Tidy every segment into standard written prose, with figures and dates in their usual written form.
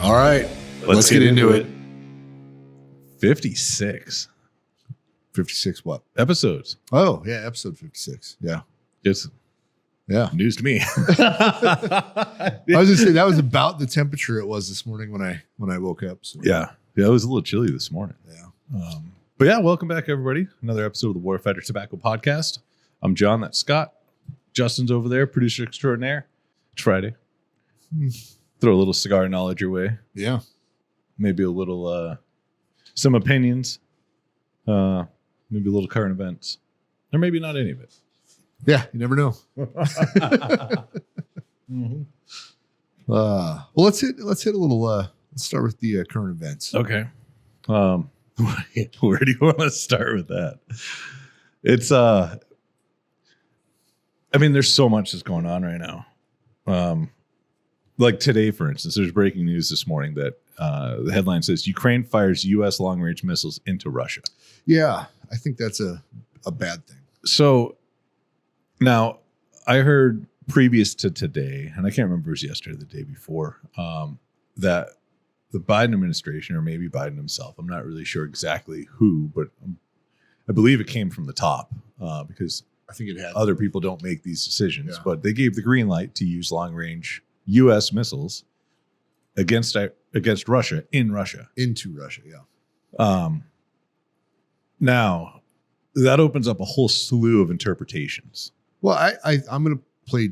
All right, let's get into it. 56 what? episodes. Oh, yeah, episode 56. Yeah. Just Yeah. news to me. I was going to say that was about the temperature it was this morning when I woke up. So. Yeah, it was a little chilly this morning. Yeah. But yeah, welcome back, everybody. Another episode of the Warfighter Tobacco Podcast. I'm John, that's Scott. Justin's over there, producer extraordinaire. It's Friday. Throw a little cigar knowledge your way. Yeah. Maybe a little, some opinions. Maybe a little current events. Or maybe not any of it. Yeah, you never know. Well, let's hit a little. Let's start with the current events. Okay. Where do you want to start with that? It's I mean, there's so much that's going on right now. Like today, for instance, there's breaking news this morning that the headline says Ukraine fires U.S. long-range missiles into Russia. Yeah, I think that's a bad thing. So now I heard previous to today, and I can't remember if it was yesterday or the day before, that the Biden administration, or maybe Biden himself, I'm not really sure exactly who, but I believe it came from the top because I think it had other people don't make these decisions, Yeah. but they gave the green light to use long-range U.S. missiles against Russia in Russia. into Russia. Yeah. Now, that opens up a whole slew of interpretations. Well, I'm going to play.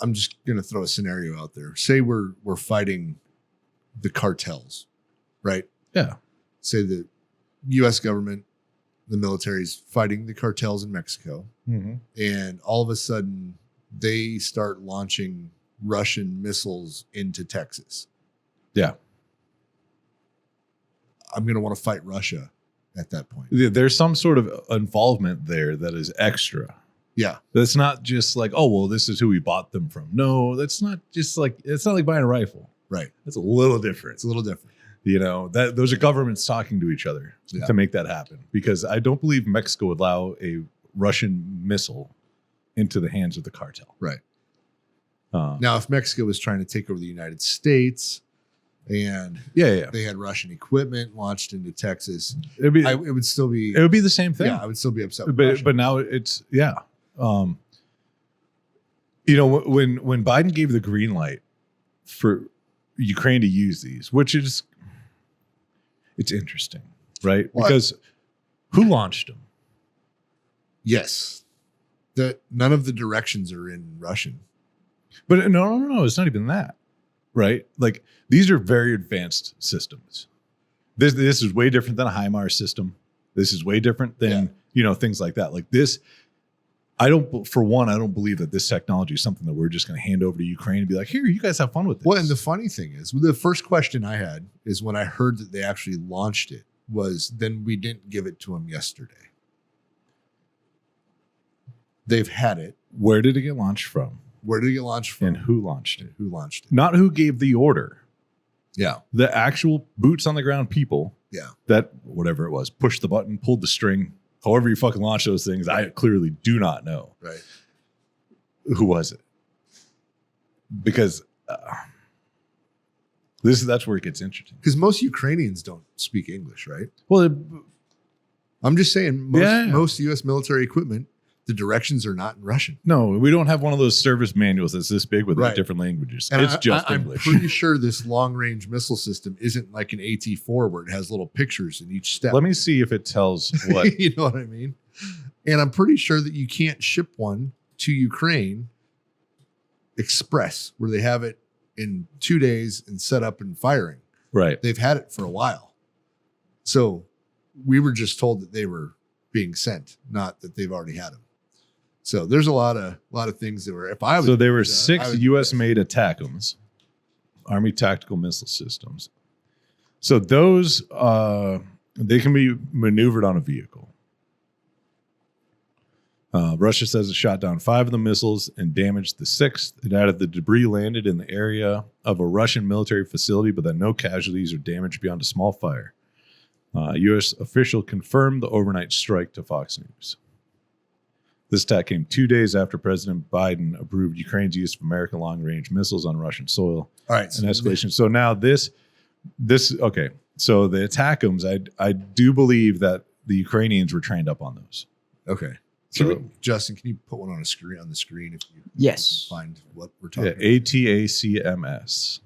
I'm just going to throw a scenario out there. Say we're fighting the cartels, right? Yeah. Say the U.S. government, the military is fighting the cartels in Mexico, and all of a sudden they start launching Russian missiles into Texas. Yeah. I'm going to want to fight Russia at that point. There's some sort of involvement there that is extra. Yeah. That's not just like, oh, well, this is who we bought them from. No, that's not just like, it's not like buying a rifle. Right. It's a little different. It's a little different. You know, that those are governments talking to each other to make that happen. Because I don't believe Mexico would allow a Russian missile into the hands of the cartel. Right. Now, if Mexico was trying to take over the United States and they had Russian equipment launched into Texas, it would still be the same thing. Yeah, I would still be upset with Russia. But now it's you know, when Biden gave the green light for Ukraine to use these, which is it's interesting, right? Well, because who launched them? Yes. None of the directions are in Russian. But no, it's not even that, right? Like these are very advanced systems. This is way different than a HIMARS system. This is way different than things like that. Like this, I don't believe that this technology is something that we're just going to hand over to Ukraine and be like, here, you guys have fun with this. Well, and the funny thing is, the first question I had is when I heard that they actually launched it was, then we didn't give it to them yesterday. They've had it. Where did it get launched from? Where did it get launched from? And who launched it? Who launched it? Not who gave the order. Yeah. The actual boots on the ground people. Yeah. That, whatever it was, pushed the button, pulled the string, however you fucking launch those things, I clearly do not know. Right. Who was it? Because that's where it gets interesting. Because most Ukrainians don't speak English, right? Well, I'm just saying most U.S. military equipment, the directions are not in Russian. No, we don't have one of those service manuals that's this big with Right. different languages. And it's just English. I'm pretty sure this long-range missile system isn't like an AT-4 where it has little pictures in each step. Let me see if it tells what. You know what I mean? And I'm pretty sure that you can't ship one to Ukraine express where they have it in 2 days and set up and firing. Right. They've had it for a while. So we were just told that they were being sent, not that they've already had them. So there's a lot of things that were. If I was, so there were 6 U.S. made ATACMS, Army Tactical Missile Systems. So those they can be maneuvered on a vehicle. Russia says it shot down 5 of the missiles and damaged the 6th. It added the debris landed in the area of a Russian military facility, but that no casualties or damage beyond a small fire. U.S. official confirmed the overnight strike to Fox News. This attack came 2 days after President Biden approved Ukraine's use of American long-range missiles on Russian soil. All right. An escalation. So now this, Okay. So the ATACMS, I do believe that the Ukrainians were trained up on those. Okay. So Justin, can you put one on the screen if you Yes. can find what we're talking about? ATACMS.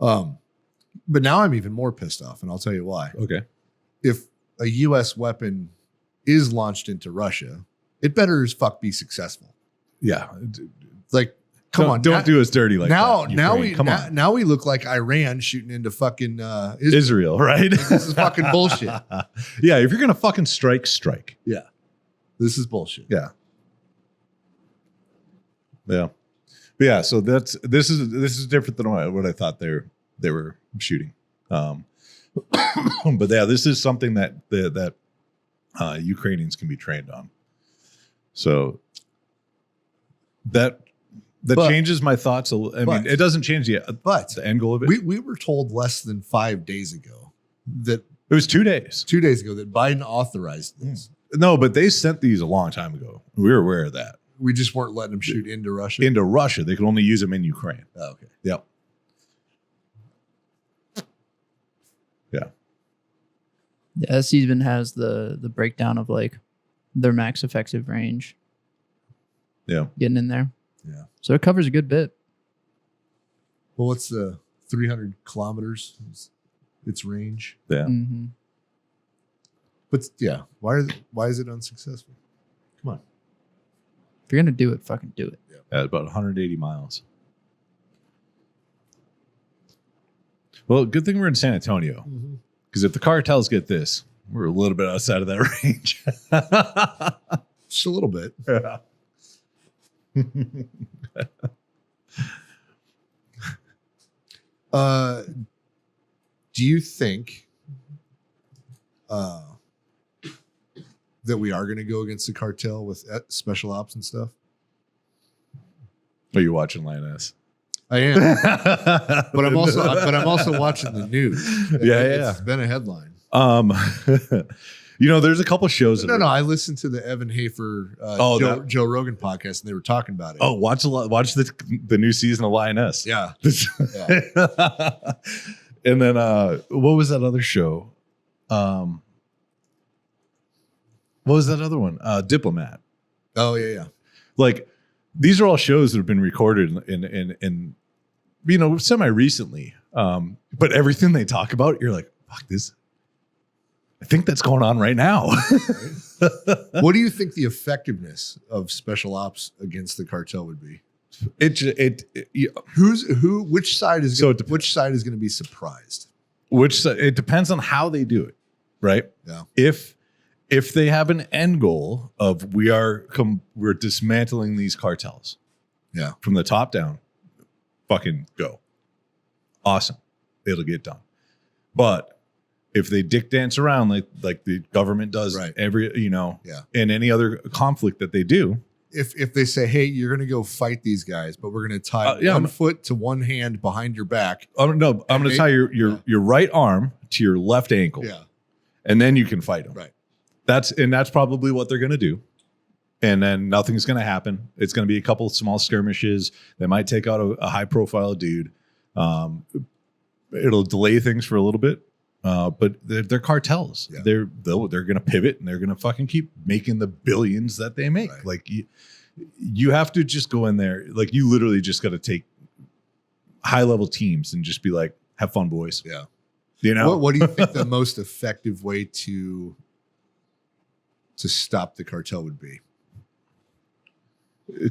But now I'm even more pissed off, and I'll tell you why. Okay. If a U.S. weapon is launched into Russia, it better as fuck be successful. Yeah. Like, come on, Don't do us dirty like that. Now we look like Iran shooting into fucking Israel, right? Like, this is fucking bullshit. Yeah, if you're gonna fucking strike. Yeah, this is bullshit. Yeah. But yeah. So this is different than what I thought they were shooting. But yeah, this is something that Ukrainians can be trained on. So that changes my thoughts. I mean, it doesn't change the end goal of it. We were told less than 5 days ago that it was 2 days. 2 days ago that Biden authorized this. No, but they sent these a long time ago. We were aware of that. We just weren't letting them shoot into Russia. Into Russia, they could only use them in Ukraine. Oh, okay. Yep. Yeah. Yeah, this even has the breakdown of like their max effective range. Yeah. Getting in there. Yeah. So it covers a good bit. Well, what's the 300 kilometers? Its range. Yeah. Mm-hmm. But yeah, why is it unsuccessful? Come on. If you're gonna do it, fucking do it. At about 180 miles. Well, good thing we're in San Antonio. Because if the cartels get this, we're a little bit outside of that range. Just a little bit. Yeah. Do you think that we are going to go against the cartel with special ops and stuff? Are you watching Lioness? I am, but I'm also watching the news. It's been a headline. There's a couple shows. No, I listened to the Evan Hafer Joe Rogan podcast, and they were talking about it. Oh, watch the new season of Lioness. Yeah. And then what was that other show? What was that other one? Diplomat. Oh yeah. Like these are all shows that have been recorded in semi recently. But everything they talk about, you're like, fuck this. I think that's going on right now. What do you think the effectiveness of special ops against the cartel would be? Which side is going to be surprised? It depends on how they do it, right? Yeah. If they have an end goal of we're dismantling these cartels, yeah, from the top down, fucking go. Awesome. It'll get done. But if they dick dance around like the government does every, in any other conflict that they do. If they say, hey, you're going to go fight these guys, but we're going to tie one foot to one hand behind your back. I'm going to tie your right arm to your left ankle. Yeah. And then you can fight them. Right. That's probably what they're going to do. And then nothing's going to happen. It's going to be a couple of small skirmishes. They might take out a high profile dude. It'll delay things for a little bit. But they're cartels. Yeah. They're going to pivot and they're going to fucking keep making the billions that they make. Right. Like you have to just go in there. Like you literally just got to take high level teams and just be like, have fun, boys. Yeah. What do you think the most effective way to stop the cartel would be?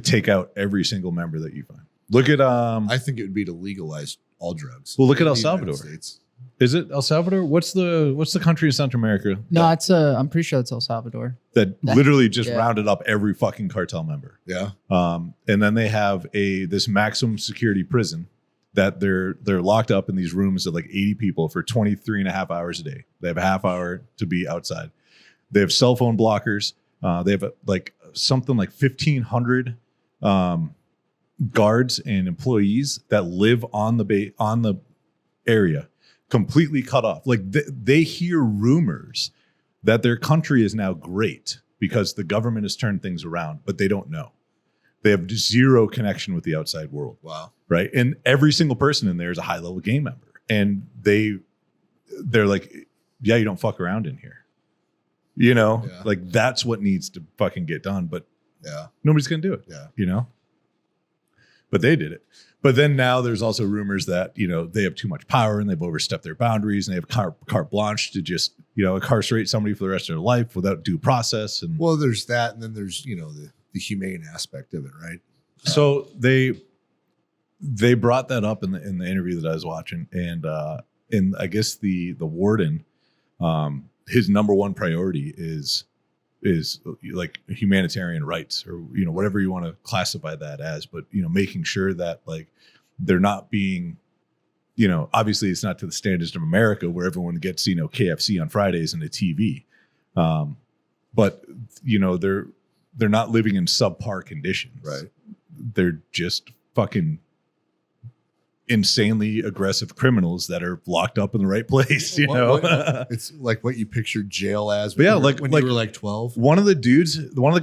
Take out every single member that you find. Look at I think it would be to legalize all drugs. Well, look at El Salvador. Is it El Salvador? What's the country in Central America? No, it's I'm pretty sure it's El Salvador. That literally just rounded up every fucking cartel member. Yeah. And then they have this maximum security prison that they're locked up in these rooms of like 80 people for 23 and a half hours a day. They have a half hour to be outside. They have cell phone blockers. They have something like 1,500 guards and employees that live on the area, completely cut off. Like they hear rumors that their country is now great because the government has turned things around, but they don't know. They have zero connection with the outside world. Wow. Right. And every single person in there is a high level gang member. and they're like, yeah, you don't fuck around in here. You know, like that's what needs to fucking get done. But nobody's going to do it. Yeah. You know, but they did it. But then now there's also rumors that, you know, they have too much power and they've overstepped their boundaries and they have carte blanche to just, you know, incarcerate somebody for the rest of their life without due process. And well, there's that. And then there's, you know, the humane aspect of it. Right. So they brought that up in the interview that I was watching. And I guess the warden, his number one priority is like humanitarian rights, or, you know, whatever you want to classify that as, but, you know, making sure that like they're not being, you know, obviously it's not to the standards of America where everyone gets, you know, KFC on Fridays and a TV. But, you know, they're not living in subpar conditions. Right. They're just fucking insanely aggressive criminals that are locked up in the right place, you know. It's like what you pictured jail as when you were like 12. One of the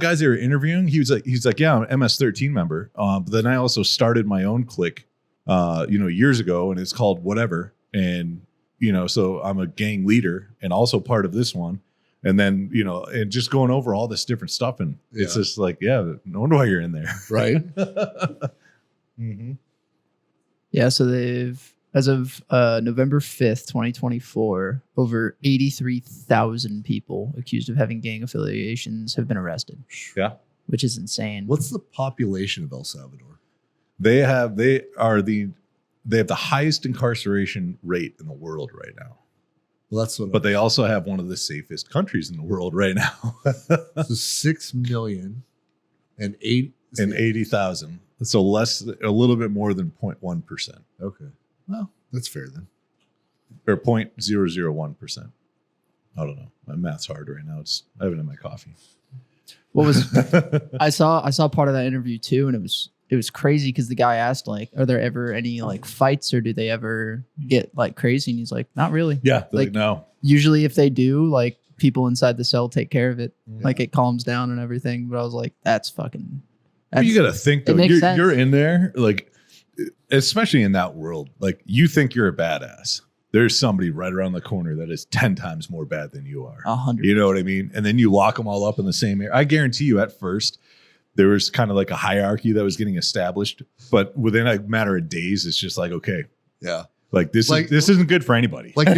guys they were interviewing, he's like, yeah, I'm an MS-13 member, but then I also started my own clique you know, years ago, and it's called whatever, and, you know, so I'm a gang leader and also part of this one, and then, you know, and just going over all this different stuff, and it's just like, yeah, no wonder why you're in there. Right. Mm-hmm. Yeah, so they've, as of November 5th, 2024, over 83,000 people accused of having gang affiliations have been arrested. Yeah. Which is insane. What's the population of El Salvador? They have the highest incarceration rate in the world right now. Well, that's what. But they also have one of the safest countries in the world right now. So 6 million and 80,000. So a little bit more than 0.1%. Okay. Well, that's fair then. Or 0.001%. I don't know. My math's hard right now. I haven't had my coffee. What was I saw part of that interview too, and it was crazy because the guy asked, like, are there ever any like fights, or do they ever get like crazy? And he's like, not really. Yeah, like no. Usually if they do, like, people inside the cell take care of it. Yeah. Like, it calms down and everything. But I was like, that's fucking. You got to think, though. You're in there, like, especially in that world. Like, you think you're a badass. There's somebody right around the corner that is 10 times more bad than you are. 100. You know what I mean? And then you lock them all up in the same area. I guarantee you at first, there was kind of like a hierarchy that was getting established. But within a matter of days, it's just like, okay. Yeah. Like, this isn't good for anybody. Like,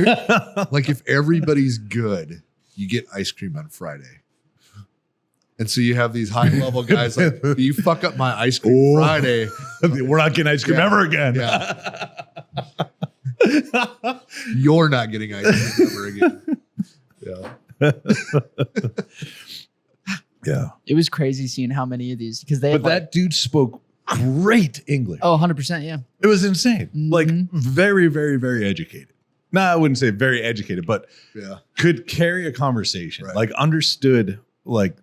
like if everybody's good, you get ice cream on Friday. And so you have these high level guys like, you fuck up my ice cream Friday. We're not getting ice cream ever again. Yeah. You're not getting ice cream ever again. Yeah. Yeah. It was crazy seeing how many of these, because they had, but that dude spoke great English. Oh, 100%. Yeah. It was insane. Mm-hmm. Like, very, very, very educated. No, I wouldn't say very educated, but could carry a conversation. Right. Like, understood like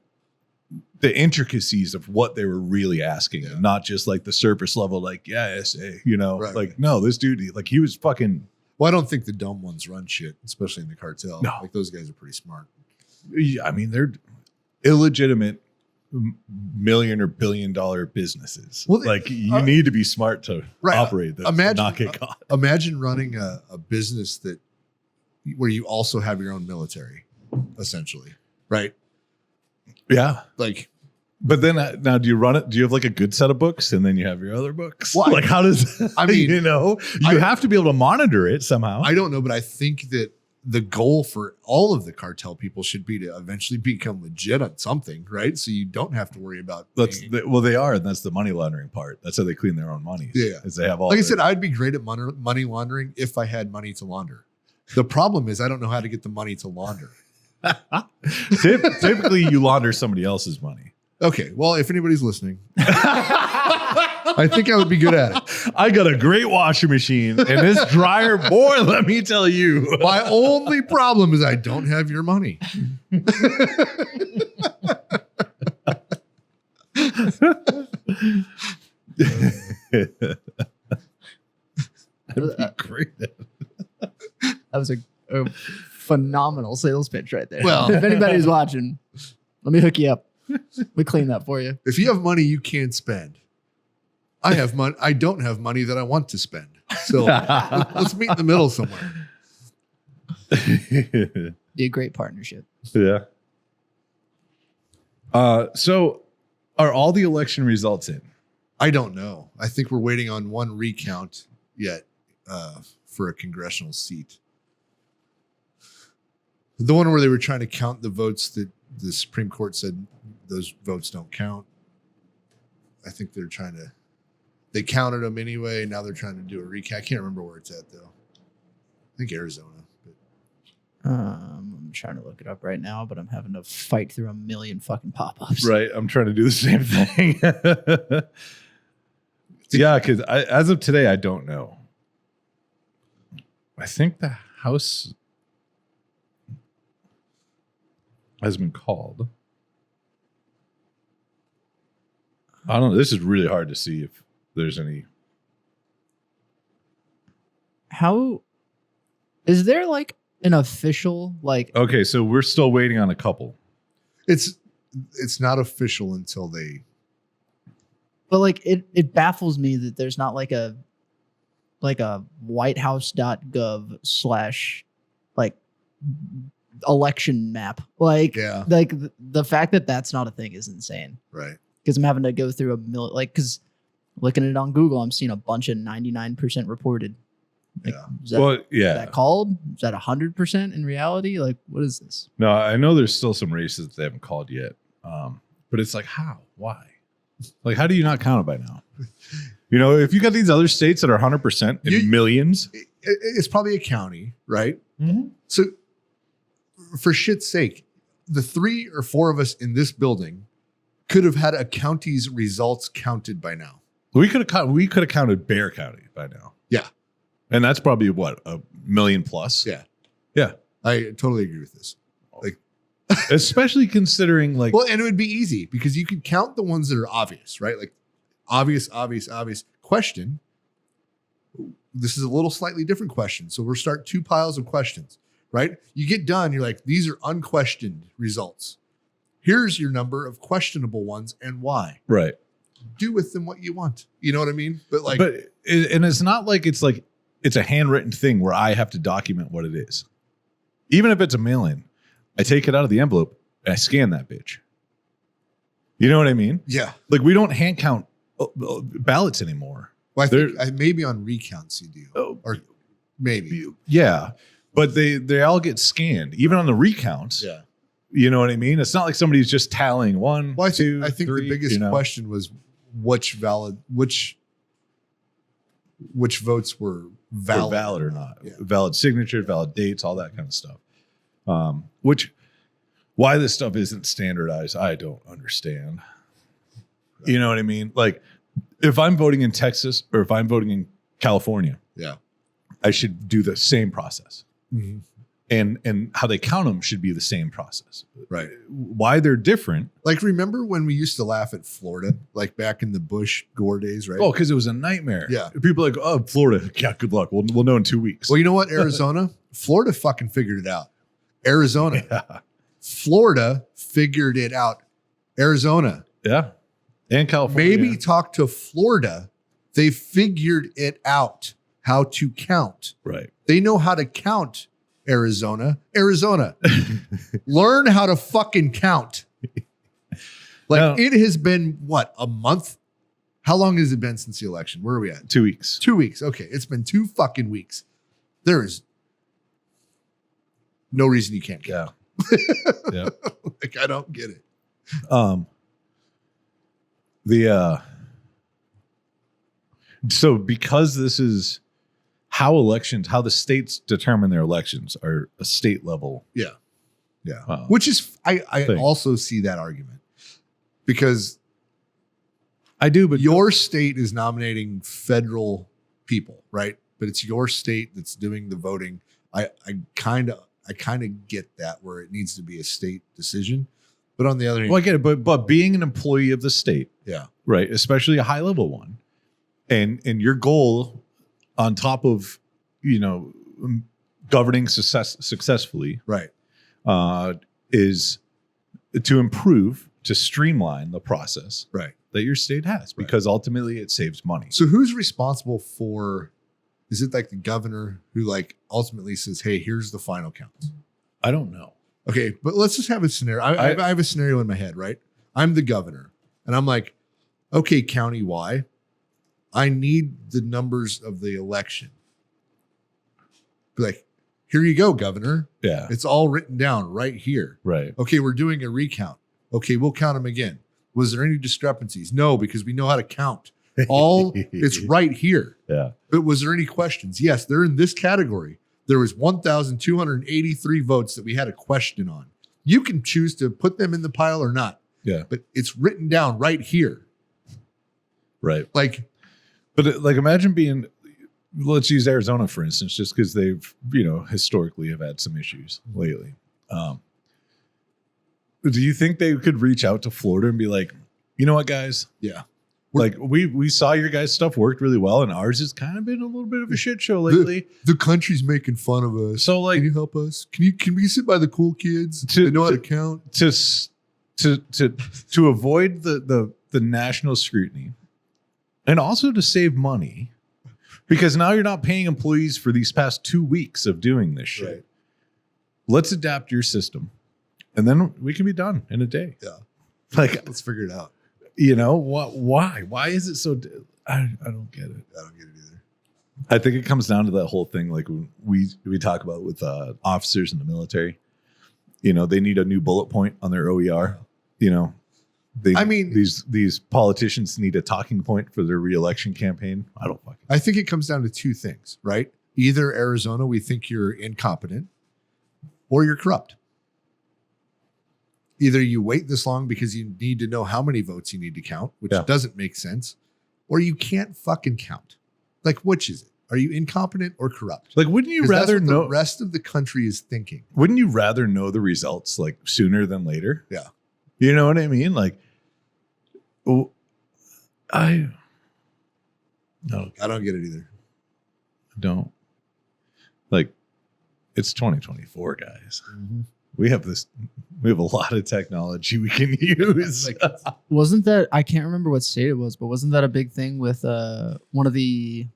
the intricacies of what they were really asking, and not just like the surface level, like, you know, like, no, this dude, like, he was fucking. Well, I don't think the dumb ones run shit, especially in the cartel. No. Like, those guys are pretty smart. I mean, they're illegitimate million or billion dollar businesses. Well, like, you need to be smart to operate this. Imagine, not get caught. Imagine running a business where you also have your own military, essentially, right? Yeah. Like, but then now, do you run it? Do you have like a good set of books, and then you have your other books? Well, like, how does? I mean, you know, you have to be able to monitor it somehow. I don't know, but I think that the goal for all of the cartel people should be to eventually become legit on something, right? So you don't have to worry about. Well, they are, and that's the money laundering part. That's how they clean their own money. Yeah, is they have all. Like I said, I'd be great at money laundering if I had money to launder. The problem is I don't know how to get the money to launder. Typically, you launder somebody else's money. Okay, well, if anybody's listening, I think I would be good at it. I got a great washing machine, and this dryer, boy, let me tell you. My only problem is I don't have your money. That'd be great. That was a phenomenal sales pitch right there. Well, if anybody's watching, let me hook you up. We clean that for you. If you have money you can't spend, I have money. I don't have money that I want to spend. So let's meet in the middle somewhere. Be a great partnership. Yeah. So are all the election results in? I don't know. I think we're waiting on one recount yet for a congressional seat. The one where they were trying to count the votes that the Supreme Court said those votes don't count. I think they counted them anyway. Now they're trying to do a recount. I can't remember where it's at though. I think Arizona. But. I'm trying to look it up right now, but I'm having to fight through a million fucking pop-ups. Right. I'm trying to do the same thing. Yeah, because as of today, I don't know. I think the House has been called. I don't know. This is really hard to see if there's any. How is there like an official like? Okay, so we're still waiting on a couple. It's not official until they. But like it baffles me that there's not like a whitehouse.gov/ like election map. Like like the fact that that's not a thing is insane. Right. Because I'm having to go through because looking at it on Google, I'm seeing a bunch of 99% reported. Like, is that called? Is that 100% in reality? Like, what is this? No, I know there's still some races that they haven't called yet. But it's like, how? Why? Like, how do you not count it by now? You know, if you got these other states that are 100% in millions. It's probably a county, right? Mm-hmm. So for shit's sake, the 3 or 4 of us in this building could have had a county's results counted by now. We could have counted Bear County by now. Yeah. And that's probably what, 1 million plus? Yeah. Yeah. I totally agree with this. Like, especially considering like, well, and it would be easy because you could count the ones that are obvious, right? Like obvious question. This is a little slightly different question. So we'll start 2 piles of questions, right? You get done. You're like, these are unquestioned results. Here's your number of questionable ones and why. Right. Do with them what you want. You know what I mean? And it's not like it's a handwritten thing where I have to document what it is. Even if it's a mail-in, I take it out of the envelope and I scan that bitch. You know what I mean? Yeah. Like we don't hand count ballots anymore. Well, I think maybe on recounts you do, or maybe. Yeah, but they all get scanned, even on the recounts. Yeah. You know what I mean? It's not like somebody's just tallying 1, well, 2, I think 3, the biggest question was which votes were valid or not. Yeah. Valid signature, valid dates, all that kind of stuff. Why this stuff isn't standardized, I don't understand. Right. You know what I mean? Like if I'm voting in Texas or if I'm voting in California, I should do the same process. Mm-hmm. And how they count them should be the same process. Right. Why they're different. Like, remember when we used to laugh at Florida, like back in the Bush Gore days, right? Oh, because it was a nightmare. Yeah. People are like, oh, Florida. Yeah, good luck. We'll know in 2 weeks. Well, you know what? Arizona, Florida fucking figured it out. Arizona. Yeah. Florida figured it out. Arizona. Yeah. And California. Maybe talk to Florida. They figured it out how to count. Right. They know how to count. Arizona, learn how to fucking count. Like it has been what, a month? How long has it been since the election? Where are we at? 2 weeks. 2 weeks. Okay. It's been 2 fucking weeks. There is no reason you can't count. Yeah. Like, I don't get it. So because this is how the states determine their elections are a state level. Yeah. Which is, I also see that argument because I do, but your state is nominating federal people, right? But it's your state that's doing the voting. I kind of get that where it needs to be a state decision. But on the other hand, well, I get it, but being an employee of the state, right, especially a high level one, and your goal on top of, governing successfully, right, is to improve, to streamline the process, right, that your state has, because ultimately it saves money. So who's responsible for, is it like the governor who like ultimately says, hey, here's the final count? I don't know. Okay, but let's just have a scenario. I have a scenario in my head, right? I'm the governor, and I'm like, okay, County Y, I need the numbers of the election. Be like, here you go, Governor. Yeah. It's all written down right here. Right. Okay, we're doing a recount. Okay, we'll count them again. Was there any discrepancies? No, because we know how to count. It's right here. Yeah. But was there any questions? Yes, they're in this category. There was 1,283 votes that we had a question on. You can choose to put them in the pile or not. Yeah. But it's written down right here. Right. Like, but like imagine being, let's use Arizona for instance, just because they've, historically have had some issues lately. Do you think they could reach out to Florida and be like, you know what, guys? yeah. Like we saw your guys' stuff worked really well, and ours has kind of been a little bit of a shit show lately. The country's making fun of us. So like, can you help us? Can we sit by the cool kids? They know how to count. To avoid the national scrutiny, and also to save money, because now you're not paying employees for these past 2 weeks of doing this shit. Right. Let's adapt your system, and then we can be done in a day. Yeah. Like, let's figure it out. What? Why is it so? I don't get it. I don't get it either. I think it comes down to that whole thing, like when we talk about with officers in the military. They need a new bullet point on their OER. These politicians need a talking point for their re-election campaign. I think it comes down to two things, right? Either Arizona, we think you're incompetent, or you're corrupt. Either you wait this long because you need to know how many votes you need to count, which doesn't make sense, or you can't fucking count. Like, which is it? Are you incompetent or corrupt? Like, wouldn't you rather know the rest of the country is thinking? Wouldn't you rather know the results like sooner than later? Yeah. You know what I mean? Like, I don't get it either. Don't. Like, it's 2024, guys. Mm-hmm. We have a lot of technology we can use. Wasn't that, I can't remember what state it was, but wasn't that a big thing with one of the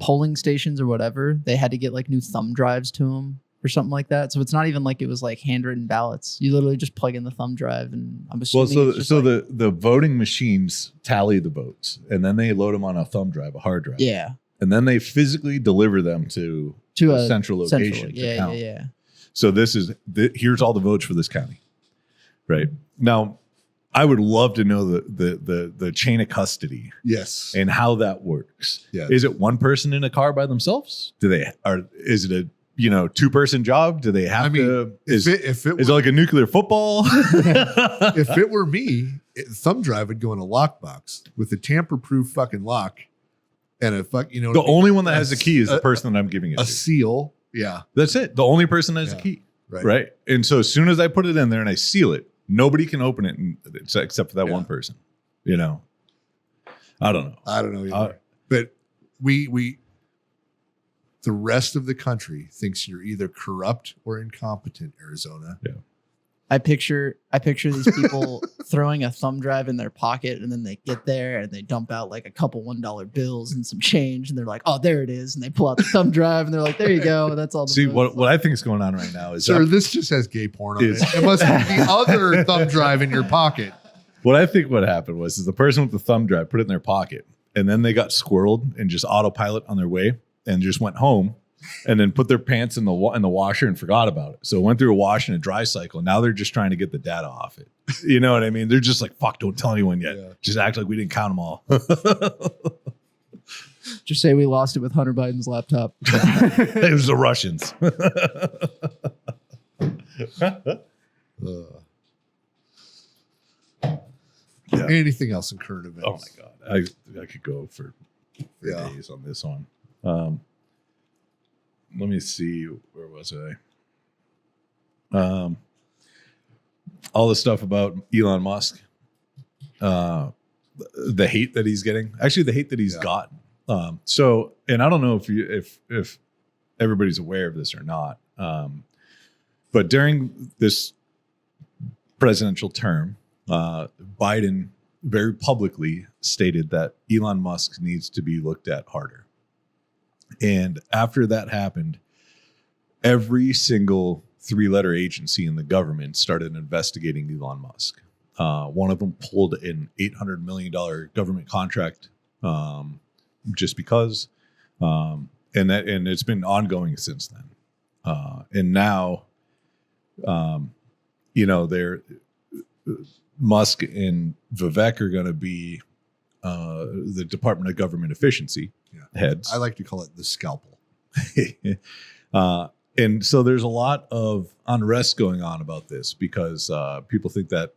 polling stations or whatever? They had to get like new thumb drives to them or something like that. So it's not even like it was like handwritten ballots. You literally just plug in the thumb drive, and I'm assuming. The voting machines tally the votes, and then they load them on a thumb drive, a hard drive. Yeah. And then they physically deliver them to a central location. Yeah. So here's all the votes for this county, right? Now, I would love to know the chain of custody, yes, and how that works. Yeah. Is it one person in a car by themselves? Is it a 2-person job? Do they have to? Is it like a nuclear football? If it were me, the thumb drive would go in a lockbox with a tamper-proof fucking lock and the only one that has the key is the person that I'm giving it to. A seal. Yeah. That's it. The only person that has a key. Right. And so as soon as I put it in there and I seal it, nobody can open it except for that one person. I don't know. I don't know either. But we the rest of the country thinks you're either corrupt or incompetent, Arizona. Yeah. I picture these people throwing a thumb drive in their pocket, and then they get there and they dump out like a couple $1 bills and some change, and they're like, "Oh, there it is," and they pull out the thumb drive and they're like, "There you go, that's all." See, what I think is going on right now is, sir, this just has gay porn on it. It must be the other thumb drive in your pocket. What I think what happened was the person with the thumb drive put it in their pocket, and then they got squirreled and just autopilot on their way and just went home. And then put their pants in the washer and forgot about it. So it went through a wash and a dry cycle. Now they're just trying to get the data off it. You know what I mean? They're just like, fuck, don't tell anyone yet. Yeah. Just act like we didn't count them all. Just say we lost it with Hunter Biden's laptop. It was the Russians. Anything else in current events? Oh my God. I could go for days on this one. Let me see. Where was I? All the stuff about Elon Musk, the hate that he's getting. Actually, the hate that he's gotten. And I don't know if everybody's aware of this or not. But during this presidential term, Biden very publicly stated that Elon Musk needs to be looked at harder. And after that happened, every single 3-letter agency in the government started investigating Elon Musk. One of them pulled an $800 million government contract just because. And it's been ongoing since then. And now, Musk and Vivek are going to be the Department of Government Efficiency heads. I like to call it the scalpel. And so there's a lot of unrest going on about this because people think that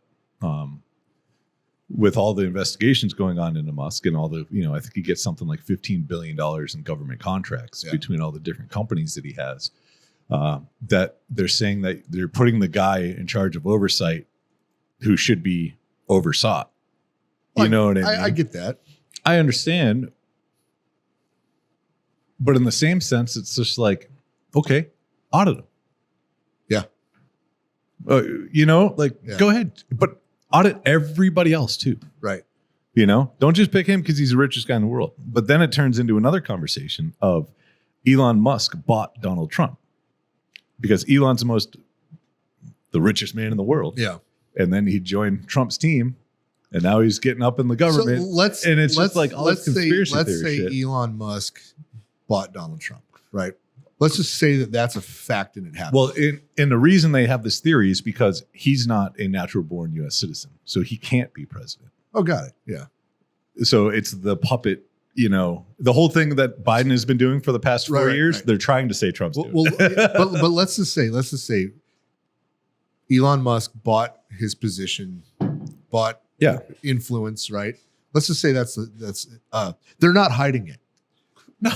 with all the investigations going on into Musk and all the, I think he gets something like $15 billion in government contracts between all the different companies that he has, that they're saying that they're putting the guy in charge of oversight who should be oversought. You know what I mean? I get that. I understand. But in the same sense, it's just like, okay, audit him. Yeah. Go ahead. But audit everybody else too. Right. Don't just pick him because he's the richest guy in the world. But then it turns into another conversation of Elon Musk bought Donald Trump because Elon's the richest man in the world. Yeah. And then he joined Trump's team, and now he's getting up in the government. So let's say Elon Musk bought Donald Trump, right? Let's just say that that's a fact and it happened. Well, and the reason they have this theory is because he's not a natural-born U.S. citizen, so he can't be president. Oh, got it. Yeah. So it's the puppet. The whole thing that Biden has been doing for the past 4 years. Right. They're trying to say Trump's doing. Well, but let's just say Elon Musk bought his position, bought influence, right? Let's just say that's they're not hiding it. No.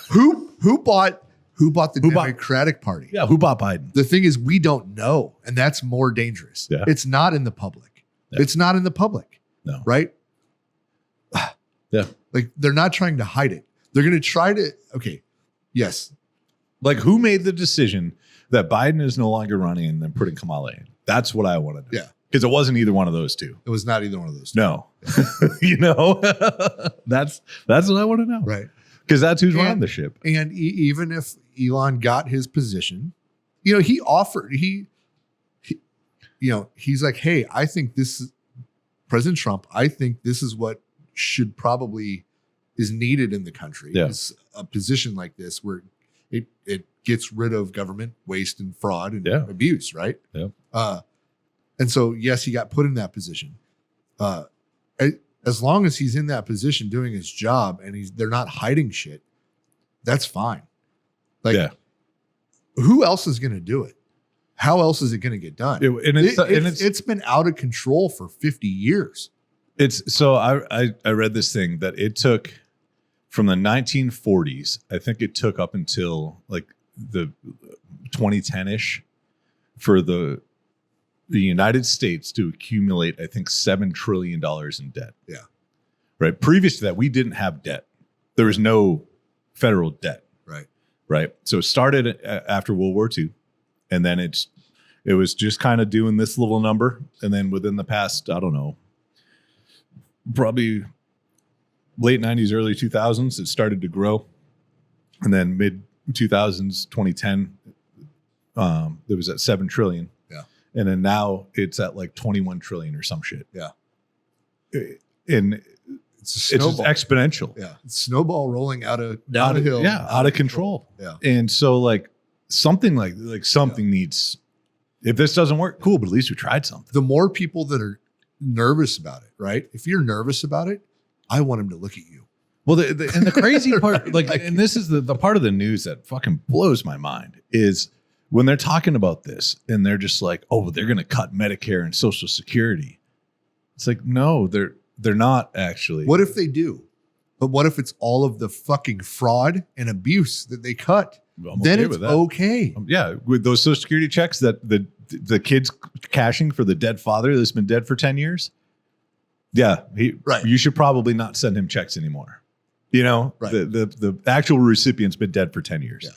Who bought the Democratic Party? Yeah, who bought Biden? The thing is, we don't know, and that's more dangerous. Yeah. It's not in the public. Yeah. It's not in the public. No. Right? Yeah. Like they're not trying to hide it. They're going to try to. Okay. Yes. Like who made the decision that Biden is no longer running and then putting Kamala in? That's what I want to know. Yeah. Because it wasn't either one of those two. It was not either one of those two. No. That's what I want to know. Right. Because that's who's running the ship. And even if Elon got his position, he offered, he's like, hey, I think this is President Trump. I think this is what should probably is needed in the country. Yeah. Is a position like this where it gets rid of government waste and fraud and abuse. Right. Yeah. And so, yes, he got put in that position. As long as he's in that position doing his job and they're not hiding shit, that's fine. Like, who else is going to do it? How else is it going to get done? It's been out of control for 50 years. I read this thing that it took from the 1940s. I think it took up until like the 2010-ish for the United States to accumulate, I think, $7 trillion in debt. Yeah. Right. Previous to that, we didn't have debt. There was no federal debt. Right. Right. So it started after World War II. And then it was just kind of doing this little number. And then within the past, I don't know, probably late 90s, early 2000s, it started to grow. And then mid 2000s, 2010, it was at 7 trillion. And then now it's at like 21 trillion or some shit. Yeah. And it's just exponential. Yeah. It's snowball rolling down a hill. Yeah. Out of control. Yeah. And so like something needs, if this doesn't work, cool, but at least we tried something. The more people that are nervous about it, right? If you're nervous about it, I want them to look at you. Well, and the crazy part, and this is the part of the news that fucking blows my mind is when they're talking about this and they're just like, oh, they're going to cut Medicare and Social Security. It's like, no, they're not actually. What if they do? But what if it's all of the fucking fraud and abuse that they cut? Then it's okay. Yeah. With those Social Security checks that the kid's cashing for the dead father that's been dead for 10 years. Yeah. You should probably not send him checks anymore. Right. The actual recipient's been dead for 10 years. Yeah.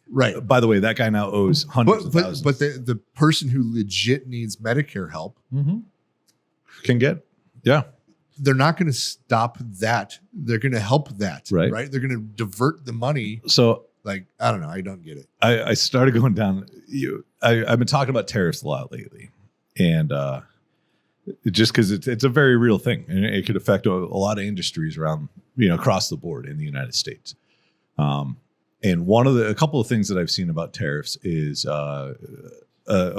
Right. By the way, that guy now owes hundreds of thousands. But the person who legit needs Medicare help, can get. Yeah. They're not going to stop that. They're going to help that. Right. Right. They're going to divert the money. So Like, I don't know. I don't get it. I started going down. I've been talking about tariffs a lot lately, and just because it's a very real thing, and it could affect a lot of industries around, across the board in the United States. And a couple of things that I've seen about tariffs is a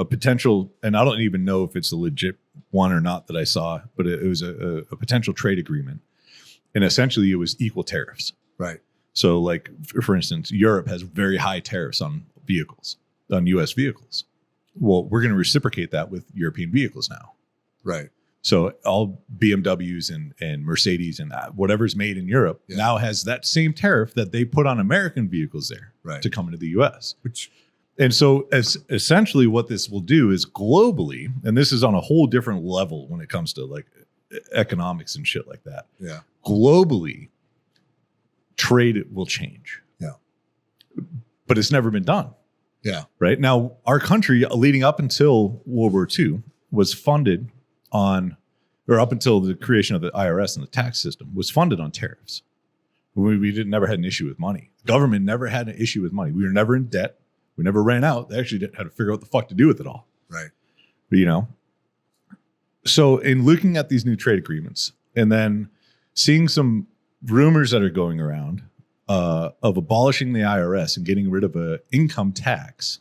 potential, and I don't even know if it's a legit one or not that I saw, but it was a potential trade agreement, and essentially it was equal tariffs. Right. So, like, for instance, Europe has very high tariffs on vehicles, on U.S. vehicles. Well, we're going to reciprocate that with European vehicles now. Right. So all BMWs and Mercedes and whatever's made in Europe now has that same tariff that they put on American vehicles there to come into the U.S. And so essentially what this will do is globally, and this is on a whole different level when it comes to like economics and shit like that. Yeah. Globally, trade will change. Yeah. But it's never been done. Yeah. Right. Now, our country leading up until World War II was funded on, or up until the creation of the IRS and the tax system was funded on tariffs. We never had an issue with money. The government never had an issue with money. We were never in debt. We never ran out. They actually had to figure out what the fuck to do with it all. Right. But, so in looking at these new trade agreements and then seeing some rumors that are going around of abolishing the IRS and getting rid of an income tax,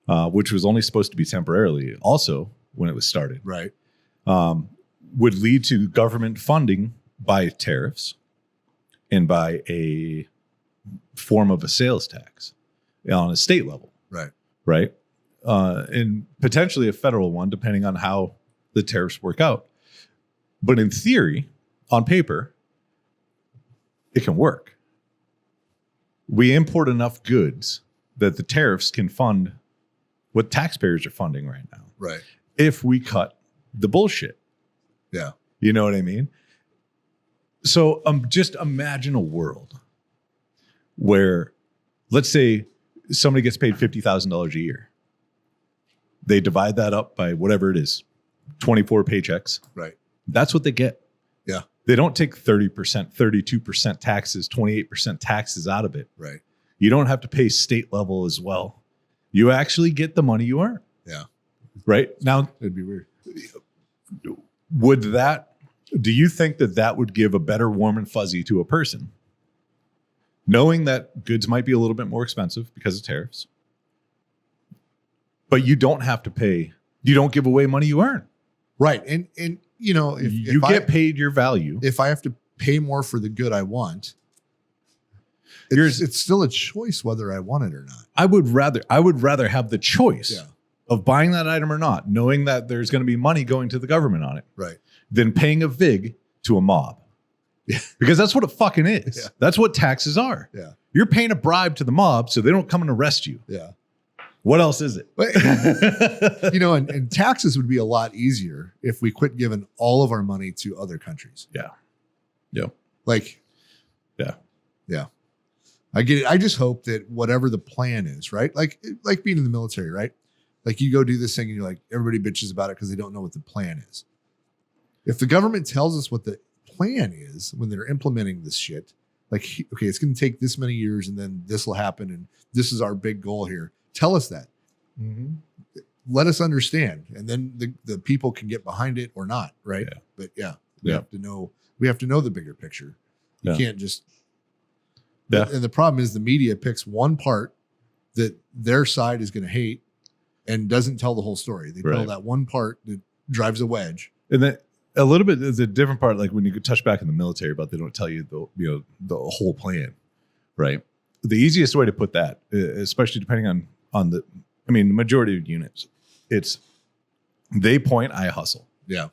which was only supposed to be temporarily also when it was started, right, would lead to government funding by tariffs and by a form of a sales tax on a state level. Right. Right. And potentially a federal one, depending on how the tariffs work out. But in theory, on paper, it can work. We import enough goods that the tariffs can fund what taxpayers are funding right now. Right. If we cut the bullshit. Yeah. You know what I mean? So just imagine a world where, let's say somebody gets paid $50,000 a year. They divide that up by whatever it is, 24 paychecks. Right. That's what they get. Yeah. They don't take 30%, 32% taxes, 28% taxes out of it. Right. You don't have to pay state level as well. You actually get the money you earn. Yeah. Right. Now, it'd be weird. Do you think that would give a better warm and fuzzy to a person? Knowing that goods might be a little bit more expensive because of tariffs, but you don't have to pay, you don't give away money you earn. Right. And if you get paid your value. If I have to pay more for the good I want, it's still a choice whether I want it or not. I would rather have the choice of buying that item or not, knowing that there's going to be money going to the government on it. Right. Than paying a VIG to a mob. Yeah. Because that's what it fucking is. Yeah. That's what taxes are. Yeah. You're paying a bribe to the mob so they don't come and arrest you. Yeah. What else is it? And taxes would be a lot easier if we quit giving all of our money to other countries. Yeah. Yeah. Yeah. I get it. I just hope that whatever the plan is, right? Like being in the military, right? Like you go do this thing and you're like, everybody bitches about it because they don't know what the plan is. If the government tells us what the plan is when they're implementing this shit, like, okay, it's going to take this many years and then this will happen and this is our big goal here. Tell us that. Mm-hmm. Let us understand. And then the people can get behind it or not, right? Yeah. But we have to know the bigger picture. You can't just and the problem is the media picks one part that their side is going to hate and doesn't tell the whole story. They tell that one part that drives a wedge. And then a little bit is a different part, like when you touch back in the military, but they don't tell you the whole plan, right? The easiest way to put that, especially depending on the majority of units, it's they point, I hustle. Yeah.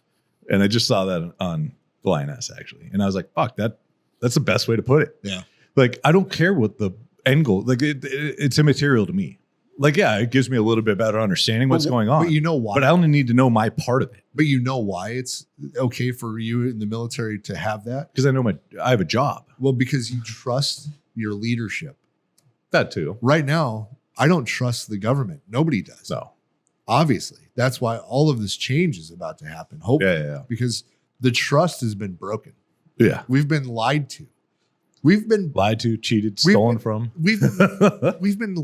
And I just saw that on the Lioness actually. And I was like, fuck, that's the best way to put it. Yeah. Like, I don't care what the end goal, like it's immaterial to me. Like, yeah, it gives me a little bit better understanding what's going on. But you know why? But I only need to know my part of it. But you know why it's okay for you in the military to have that? Because I have a job. Well, because you trust your leadership. That too. Right now, I don't trust the government. Nobody does. No. Obviously, that's why all of this change is about to happen. Hopefully, Yeah. because the trust has been broken. Yeah. We've been lied to. We've been Lied to, cheated, stolen from. We've been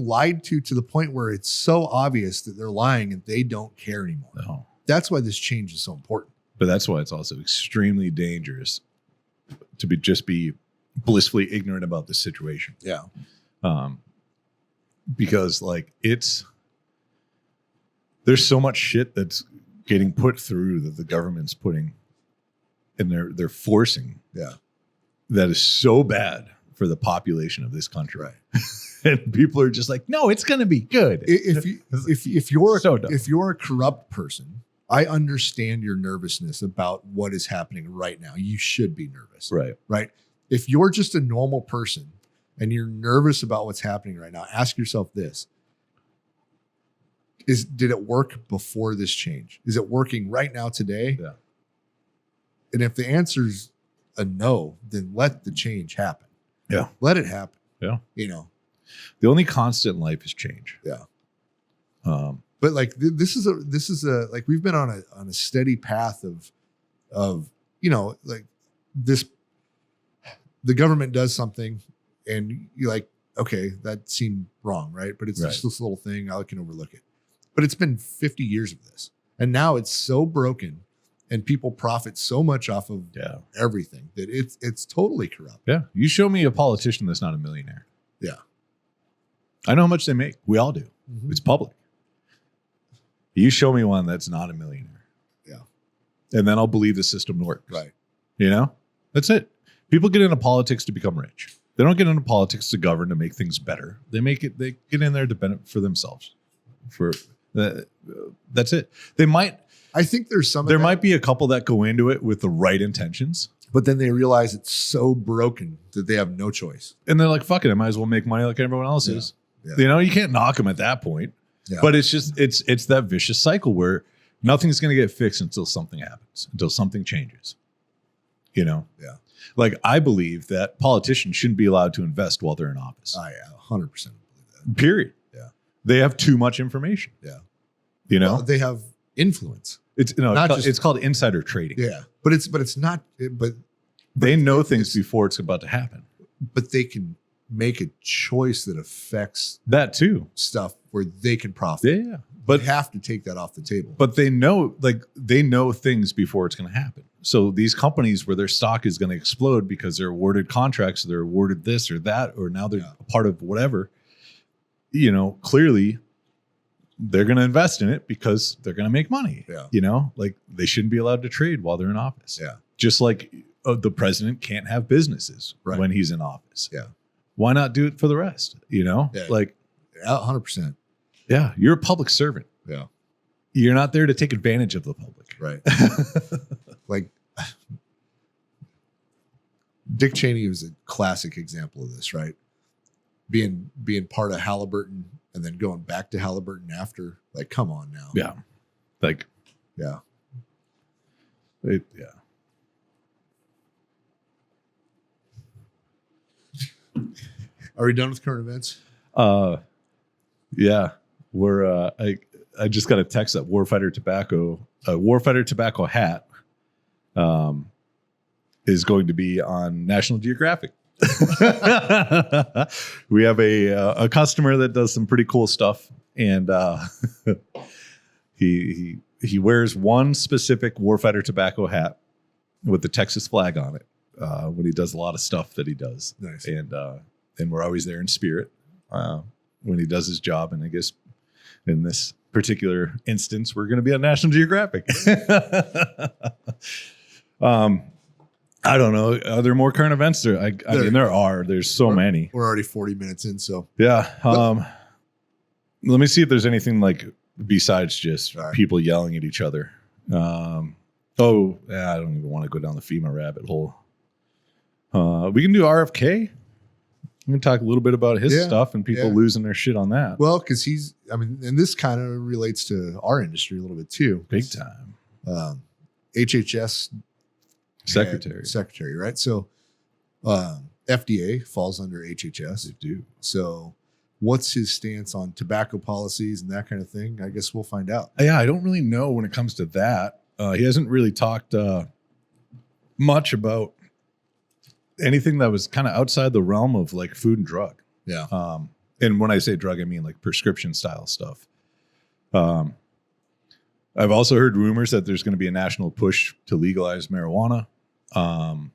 lied to the point where it's so obvious that they're lying and they don't care anymore. No. That's why this change is so important. But that's why it's also extremely dangerous to be blissfully ignorant about this situation. Yeah. Because like there's so much shit that's getting put through that the government's putting and they're forcing. Yeah. That is so bad for the population of this country. Right. And people are just like, no, it's going to be good. If you're a corrupt person, I understand your nervousness about what is happening right now. You should be nervous. Right. If you're just a normal person and you're nervous about what's happening right now, ask yourself this. Did it work before this change? Is it working right now today? Yeah. And if the answer's a no, then let the change happen. Yeah. Let it happen. Yeah. You know, the only constant in life is change. Yeah. But like this is a like we've been on a steady path of you know, like this, the government does something and you're like, okay, that seemed wrong, right? But it's just this little thing, I can overlook it. But it's been 50 years of this. And now it's so broken and people profit so much off of everything that it's totally corrupt. Yeah. You show me a politician that's not a millionaire. Yeah. I know how much they make. We all do. Mm-hmm. It's public. You show me one that's not a millionaire. Yeah. And then I'll believe the system works. Right. You know? That's it. People get into politics to become rich. They don't get into politics to govern, to make things better. They get in there to benefit for themselves. That's it. I think there might be a couple that go into it with the right intentions. But then they realize it's so broken that they have no choice. And they're like, fuck it, I might as well make money like everyone else is. Yeah. You know, you can't knock them at that point. Yeah. But it's just, it's that vicious cycle where nothing's going to get fixed until something happens, until something changes. You know? Yeah. Like, I believe that politicians shouldn't be allowed to invest while they're in office. I 100% believe that. Period. Yeah. They have too much information. Yeah. You know? Well, they have influence. It's called insider trading. Yeah. But it's not, but they know things before it's about to happen. But they can make a choice that affects that too. Stuff where they can profit. Yeah. But they have to take that off the table. But they know things before it's going to happen. So these companies where their stock is going to explode because they're awarded contracts, they're awarded this or that, or now they're a part of whatever, you know, clearly they're going to invest in it because they're going to make money. Yeah. You know, like they shouldn't be allowed to trade while they're in office. Yeah. Just like the president can't have businesses when he's in office. Yeah. Why not do it for the rest? You know, like 100%. Yeah. You're a public servant. Yeah. You're not there to take advantage of the public. Right. Like Dick Cheney was a classic example of this, right? Being part of Halliburton and then going back to Halliburton after, like, come on now. Yeah. Like, yeah. Yeah. Are we done with current events? Yeah. We're I just got a text that Warfighter tobacco hat is going to be on National Geographic. We have a customer that does some pretty cool stuff, and he wears one specific Warfighter tobacco hat with the Texas flag on it when he does a lot of stuff that he does. Nice. And we're always there in spirit when he does his job. And I guess in this particular instance, we're going to be on National Geographic. I don't know. Are there more current events? I mean, there are. There's so many. We're already 40 minutes in, so. Yeah. Let me see if there's anything like besides just people yelling at each other. I don't even want to go down the FEMA rabbit hole. We can do RFK. We can talk a little bit about his stuff and people losing their shit on that. Well, because and this kind of relates to our industry a little bit too. Big time. HHS secretary, right? So FDA falls under HHS. They do. So what's his stance on tobacco policies and that kind of thing? I guess we'll find out. Yeah, I don't really know when it comes to that. He hasn't really talked much about anything that was kind of outside the realm of like food and drug. Yeah. And when I say drug, I mean like prescription style stuff. I've also heard rumors that there's going to be a national push to legalize marijuana. But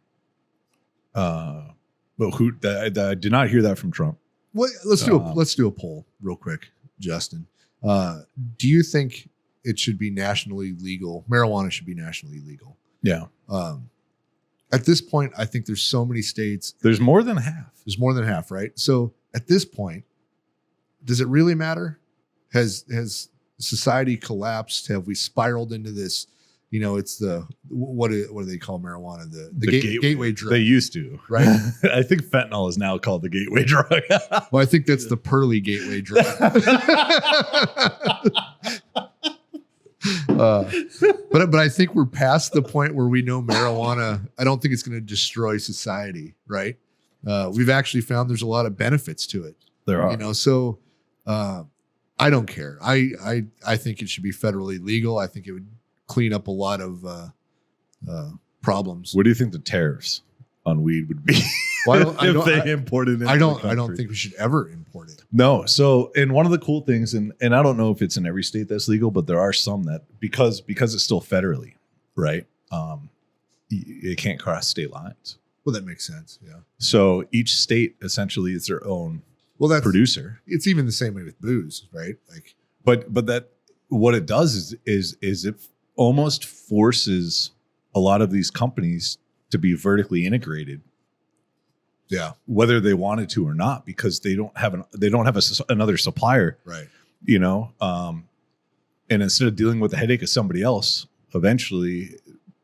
I did not hear that from Trump. Well, let's do a poll real quick, Justin. Do you think it should be nationally legal? Marijuana should be nationally legal. Yeah. At this point, I think there's so many states. There's more than half. There's more than half, right? So at this point, does it really matter? Has society collapsed? Have we spiraled into this? You know, it's the what do they call marijuana? The gateway drug. They used to, right? I think fentanyl is now called the gateway drug. Well, I think that's the pearly gateway drug. But I think we're past the point where we know marijuana. I don't think it's going to destroy society, right? We've actually found there's a lot of benefits to it. There are, you know. So I don't care. I think it should be federally legal. I think it would clean up a lot of problems. What do you think the tariffs on weed would be? Well, if they imported it? I don't think we should ever import it. No. So, and one of the cool things, and I don't know if it's in every state that's legal, but there are some that because it's still federally, right? It can't cross state lines. Well, that makes sense. Yeah. So each state essentially is their own that's producer. It's even the same way with booze, right? Like, but that what it does is it almost forces a lot of these companies to be vertically integrated. Yeah, whether they wanted to or not, because they don't have another supplier, right? You know, and instead of dealing with the headache of somebody else, eventually,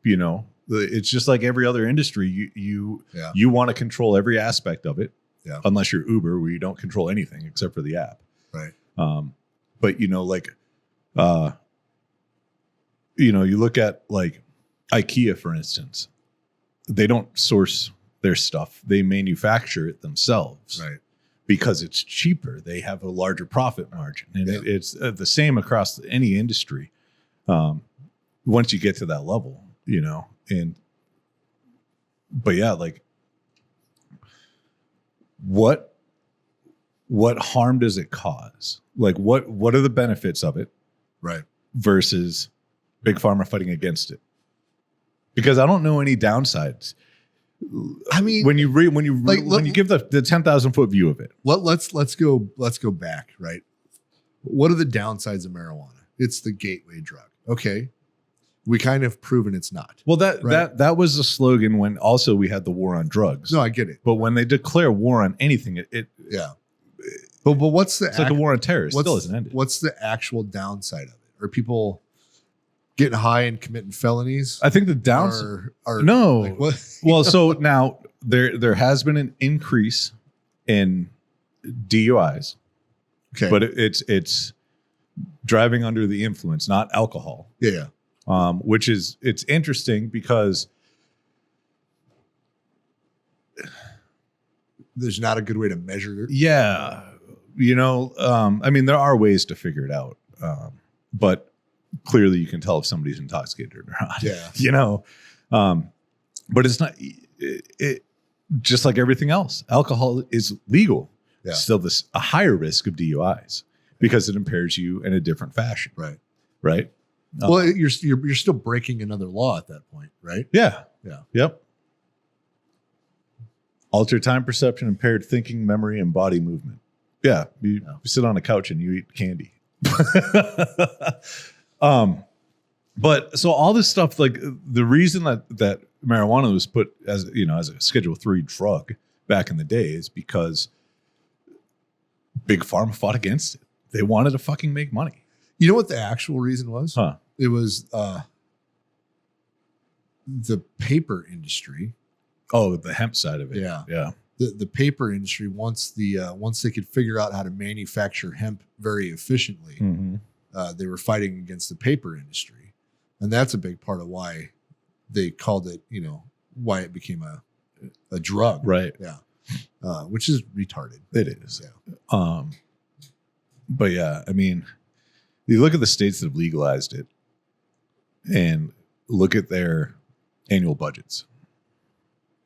you know, it's just like every other industry. You want to control every aspect of it, unless you're Uber, where you don't control anything except for the app, right? But you know, like, you know, you look at like IKEA, for instance, they don't source their stuff. They manufacture it themselves, right? Because it's cheaper. They have a larger profit margin, and it's the same across any industry. Once you get to that level, you know, but yeah, like what harm does it cause? Like what are the benefits of it, right? Versus big pharma fighting against it? Because I don't know any downsides. I mean, when you give the 10,000 foot view of it, let's go back, right? What are the downsides of marijuana? It's the gateway drug. Okay, we kind of proven it's not. Well, that was the slogan when also we had the war on drugs. No, I get it. But when they declare war on anything, it But what's the? It's like a war on terror. It still hasn't ended. What's the actual downside of it? Are people getting high and committing felonies? I think the downside are no. Like what? Well, so now there has been an increase in DUIs. Okay, but it's driving under the influence, not alcohol. Yeah. Which it's interesting because there's not a good way to measure it. Yeah, you know, I mean, there are ways to figure it out, but clearly you can tell if somebody's intoxicated or not. Yeah, you know, but it's not. It just like everything else, alcohol is legal. Yeah. Still, a higher risk of DUIs because it impairs you in a different fashion. Right. Right. Well, you're still breaking another law at that point, right? Yeah. Yeah. Yep. Altered time perception, impaired thinking, memory, and body movement. Yeah. You sit on a couch and you eat candy. But so all this stuff, like the reason that marijuana was put as a Schedule III drug back in the day is because Big Pharma fought against it. They wanted to fucking make money. You know what the actual reason was? Huh. It was the paper industry. Oh, the hemp side of it. Yeah. Yeah. The paper industry, once they could figure out how to manufacture hemp very efficiently, they were fighting against the paper industry. And that's a big part of why they called it, why it became a drug. Right. Yeah. Which is retarded. It is. Yeah. But yeah, I mean, you look at the states that have legalized it and look at their annual budgets.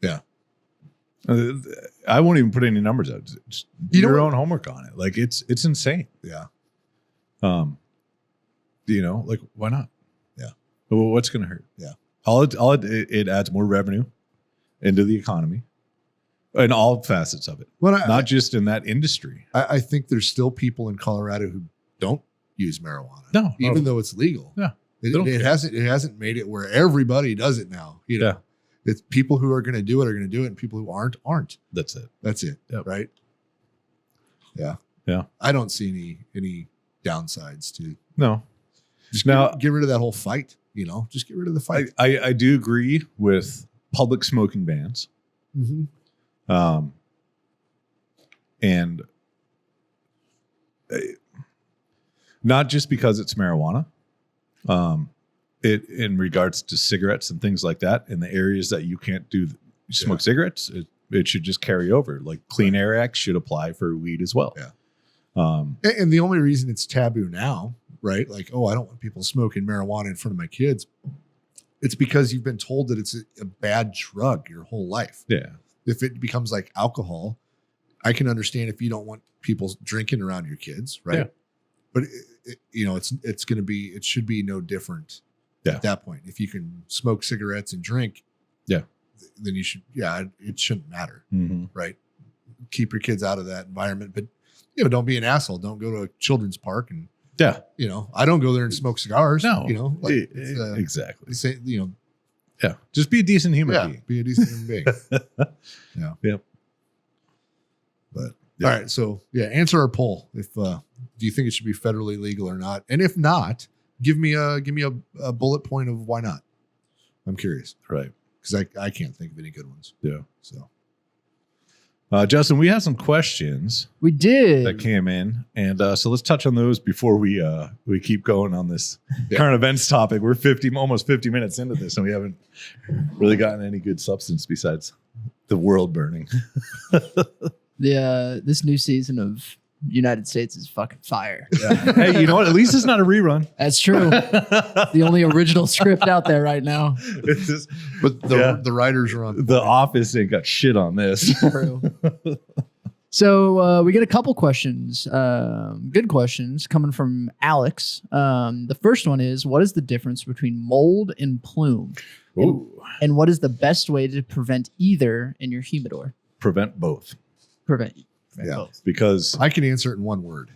Yeah. I won't even put any numbers out. Just do You know your what? own homework on it. Like it's insane. Yeah. Like why not? Yeah. Well, what's going to hurt? Yeah. It adds more revenue into the economy in all facets of it, Well, not just in that industry. I think there's still people in Colorado who don't use marijuana. No, even though it's legal. Yeah. It hasn't made it where everybody does it now. Yeah. It's people who are going to do it are going to do it, and people who aren't. That's it. That's it. Yep. Right. Yeah. Yeah. I don't see any downsides to No. just Now- get rid of that whole fight. Just get rid of the fight. I do agree with public smoking bans. Mm-hmm. And not just because it's marijuana, it in regards to cigarettes and things like that, in the areas that you can't smoke cigarettes, it should just carry over. Like Clean Air Act should apply for weed as well. Yeah. And the only reason it's taboo now, right? Like, oh, I don't want people smoking marijuana in front of my kids. It's because you've been told that it's a bad drug your whole life. Yeah. If it becomes like alcohol, I can understand if you don't want people drinking around your kids, right? Yeah. But it should be no different at that point. If you can smoke cigarettes and drink, then you should. Yeah, it shouldn't matter, right? Keep your kids out of that environment, but don't be an asshole. Don't go to a children's park and I don't go there and smoke cigars. No, exactly. Say, yeah, just be a decent human being. Be a decent human being. Yeah. Yep. But all right, so answer our poll. If do you think it should be federally legal or not? And if not, give me a bullet point of why not. I'm curious, right? Because I can't think of any good ones. Yeah. So, Justin, we have some questions We did. that came in, and so let's touch on those before we keep going on this current events topic. We're almost 50 minutes into this, and we haven't really gotten any good substance besides the world burning. This new season of United States is fucking fire. Yeah. Hey, you know what? At least it's not a rerun. That's true. The only original script out there right now. but the writers are on The Office ain't got shit on this. True. So we get a couple questions, good questions coming from Alex. The first one is, what is the difference between mold and plume? And what is the best way to prevent either in your humidor? Prevent both. Prevent both. Because I can answer it in one word.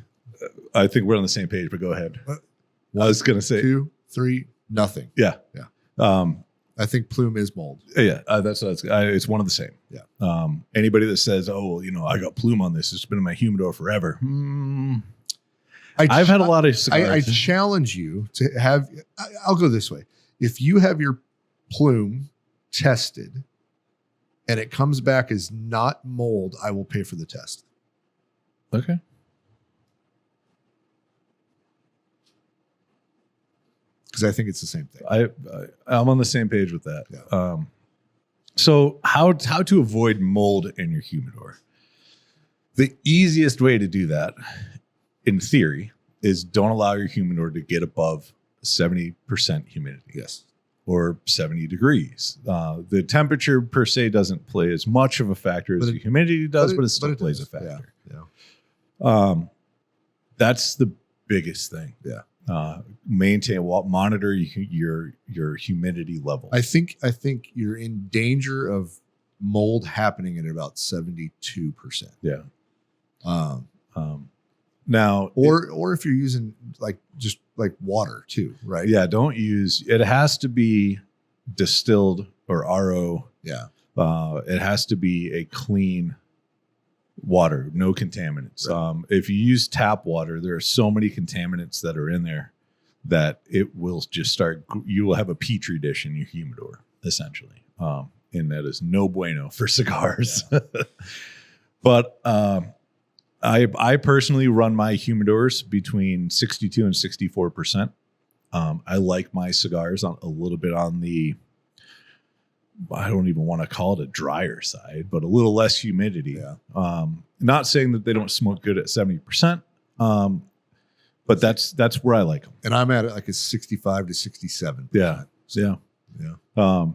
I think we're on the same page, but go ahead. I was going to say 2, 3, nothing. Yeah. I think plume is mold. Yeah, it's one of the same. Yeah. Anybody that says, "Oh, I got plume on this. It's been in my humidor forever." I've had a lot of cigars. I challenge you to have. I'll go this way: if you have your plume tested and it comes back as not mold, I will pay for the test. Okay. Because I think it's the same thing. I'm on the same page with that. Yeah. So how to avoid mold in your humidor? The easiest way to do that, in theory, is don't allow your humidor to get above 70% humidity. Yes. Or 70 degrees. The temperature per se doesn't play as much of a factor as the humidity does, but it still plays a factor. Yeah. That's the biggest thing. Yeah. Monitor your humidity level. I think you're in danger of mold happening at about 72%. Yeah. Now, or if you're using just water too, right? Yeah. Don't use it. Has to be distilled or RO. Yeah. It has to be a clean water, no contaminants. Right. If you use tap water, there are so many contaminants that are in there that it will just you will have a petri dish in your humidor, essentially. And that is no bueno for cigars. Yeah. But I personally run my humidors between 62 and 64%. I like my cigars a little bit on the, I don't even want to call it a drier side, but a little less humidity. Yeah. Not saying that they don't smoke good at 70%. but that's where I like them. And I'm at like a 65 to 67. Yeah. So, Yeah. yeah. And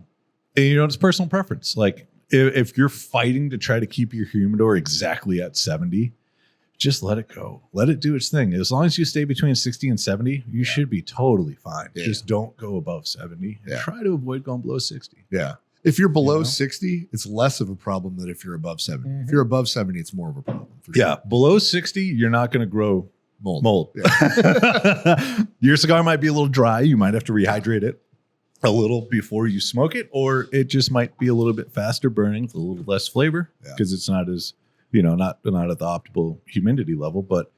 it's personal preference. Like if you're fighting to try to keep your humidor exactly at 70, just let it go. Let it do its thing. As long as you stay between 60 and 70, you should be totally fine. Yeah. Just don't go above 70. And try to avoid going below 60. Yeah. If you're below 60, it's less of a problem than if you're above 70. If you're above 70, it's more of a problem. For sure. Yeah. Below 60, you're not going to grow mold. Yeah. Your cigar might be a little dry. You might have to rehydrate it a little before you smoke it, or it just might be a little bit faster burning with a little less flavor because it's not as, not at the optimal humidity level. But,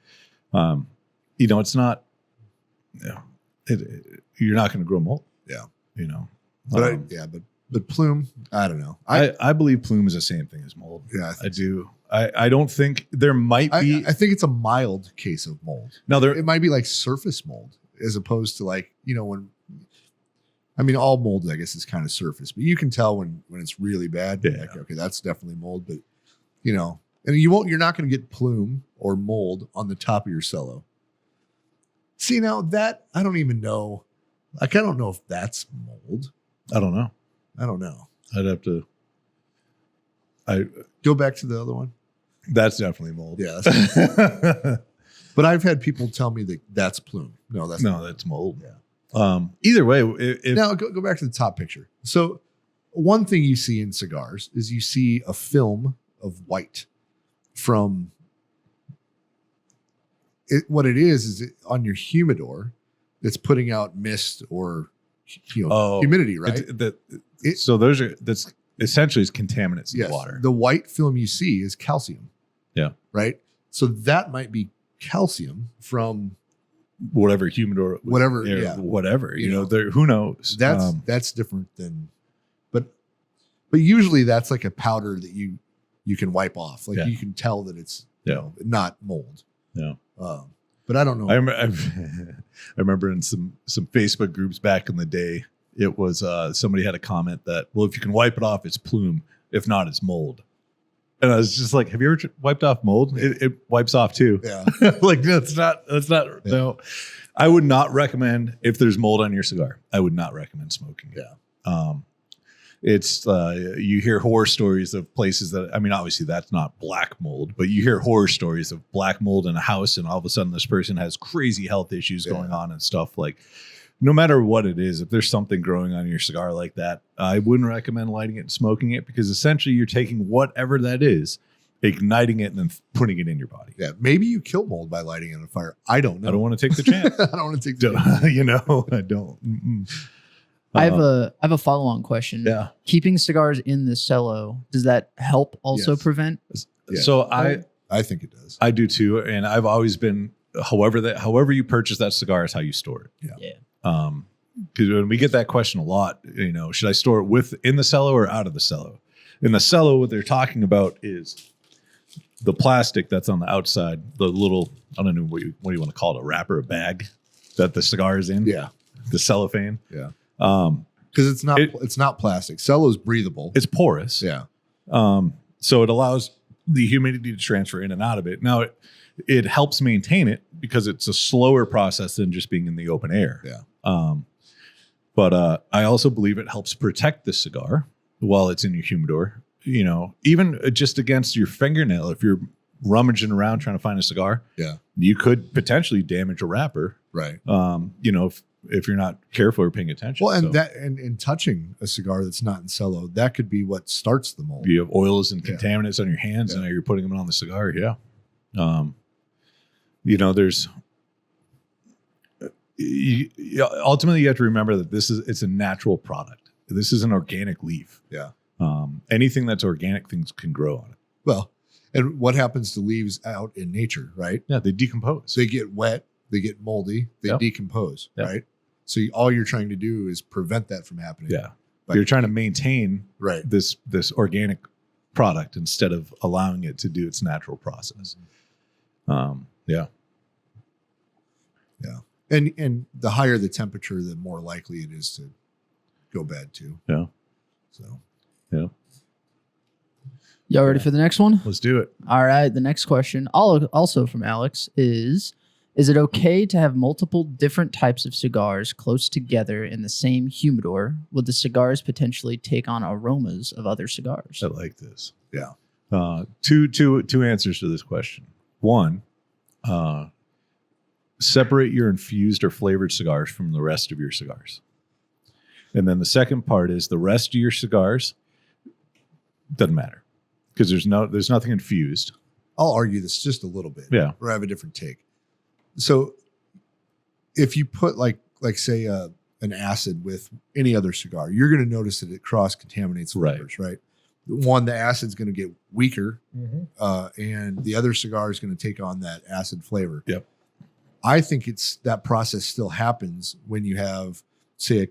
it's not, you're not going to grow mold. Yeah. But But Plume, I don't know. I believe Plume is the same thing as mold. Yeah, I do. I don't think there might be. I think it's a mild case of mold. No, it might be like surface mold as opposed to like, all mold, I guess, is kind of surface, but you can tell when it's really bad. Yeah. Like, okay, that's definitely mold, but and you're not going to get plume or mold on the top of your cello. See, now that I don't even know. Like, I don't know if that's mold. I don't know. I'd have to. Go back to the other one. That's definitely mold. Yeah. That's but I've had people tell me that that's plume. No, that's mold. Yeah. Either way, now go back to the top picture. So one thing you see in cigars is you see a film of white from it. What it is on your humidor that's putting out mist or humidity, right? That's essentially is contaminants in the water. The white film you see is calcium. Yeah. Right. So that might be calcium from whatever humidor, whatever, whatever. Who knows? That's different than, but usually that's like a powder that you can wipe off. Like you can tell that it's not mold. Yeah. But I don't know. I remember in some Facebook groups back in the day, it was somebody had a comment that, well, if you can wipe it off, it's plume. If not, it's mold. And I was just like, have you ever wiped off mold? It wipes off too. Yeah. Like that's not. No. I would not recommend if there's mold on your cigar. I would not recommend smoking it. Yeah. It's you hear horror stories of places that, obviously that's not black mold, but you hear horror stories of black mold in a house and all of a sudden this person has crazy health issues going on and stuff. Like, no matter what it is, if there's something growing on your cigar like that, I wouldn't recommend lighting it and smoking it, because essentially you're taking whatever that is, igniting it, and then putting it in your body. Yeah. Maybe you kill mold by lighting it on fire. I don't know. I don't want to take the chance. I don't want to take the chance. I don't. I have a follow-on question. Yeah. Keeping cigars in the cello, does that help also prevent? Yes. So I think it does. I do too. And I've always been, however you purchase that cigar is how you store it. Yeah. Because when we get that question a lot, should I store it in the cello or out of the cello? In the cello, what they're talking about is the plastic that's on the outside, the little, I don't know what you want to call it, a wrapper, a bag that the cigar is in. Yeah. The cellophane. Yeah. Because it's not plastic. Cello's breathable. It's porous. Yeah. So it allows the humidity to transfer in and out of it. Now it helps maintain it because it's a slower process than just being in the open air. Yeah. But I also believe it helps protect the cigar while it's in your humidor. Even just against your fingernail, if you're rummaging around trying to find a cigar, you could potentially damage a wrapper. Right. If you're not careful or paying attention. Well, and touching a cigar that's not in cello, that could be what starts the mold. You have oils and contaminants on your hands, and now you're putting them on the cigar. Yeah. There's ultimately you have to remember that it's a natural product. This is an organic leaf. Yeah. Anything that's organic, things can grow on it. Well, and what happens to leaves out in nature, right? Yeah, they decompose. They get wet, they get moldy, they decompose, right? So all you're trying to do is prevent that from happening. Yeah. You're trying to maintain this organic product instead of allowing it to do its natural process. Yeah. And the higher the temperature, the more likely it is to go bad too. Yeah. So. Yeah. Y'all ready for the next one? Let's do it. All right. The next question, also from Alex, is Is it okay to have multiple different types of cigars close together in the same humidor? Would the cigars potentially take on aromas of other cigars? I like this. Yeah. Two answers to this question. One, separate your infused or flavored cigars from the rest of your cigars. And then the second part is the rest of your cigars doesn't matter because there's nothing infused. I'll argue this just a little bit. Yeah. Or I have a different take. So if you put like say an acid with any other cigar, you're going to notice that it cross contaminates flavors, right? One, the acid's going to get weaker, and the other cigar is going to take on that acid flavor. Yep. I think that process still happens when you have, say,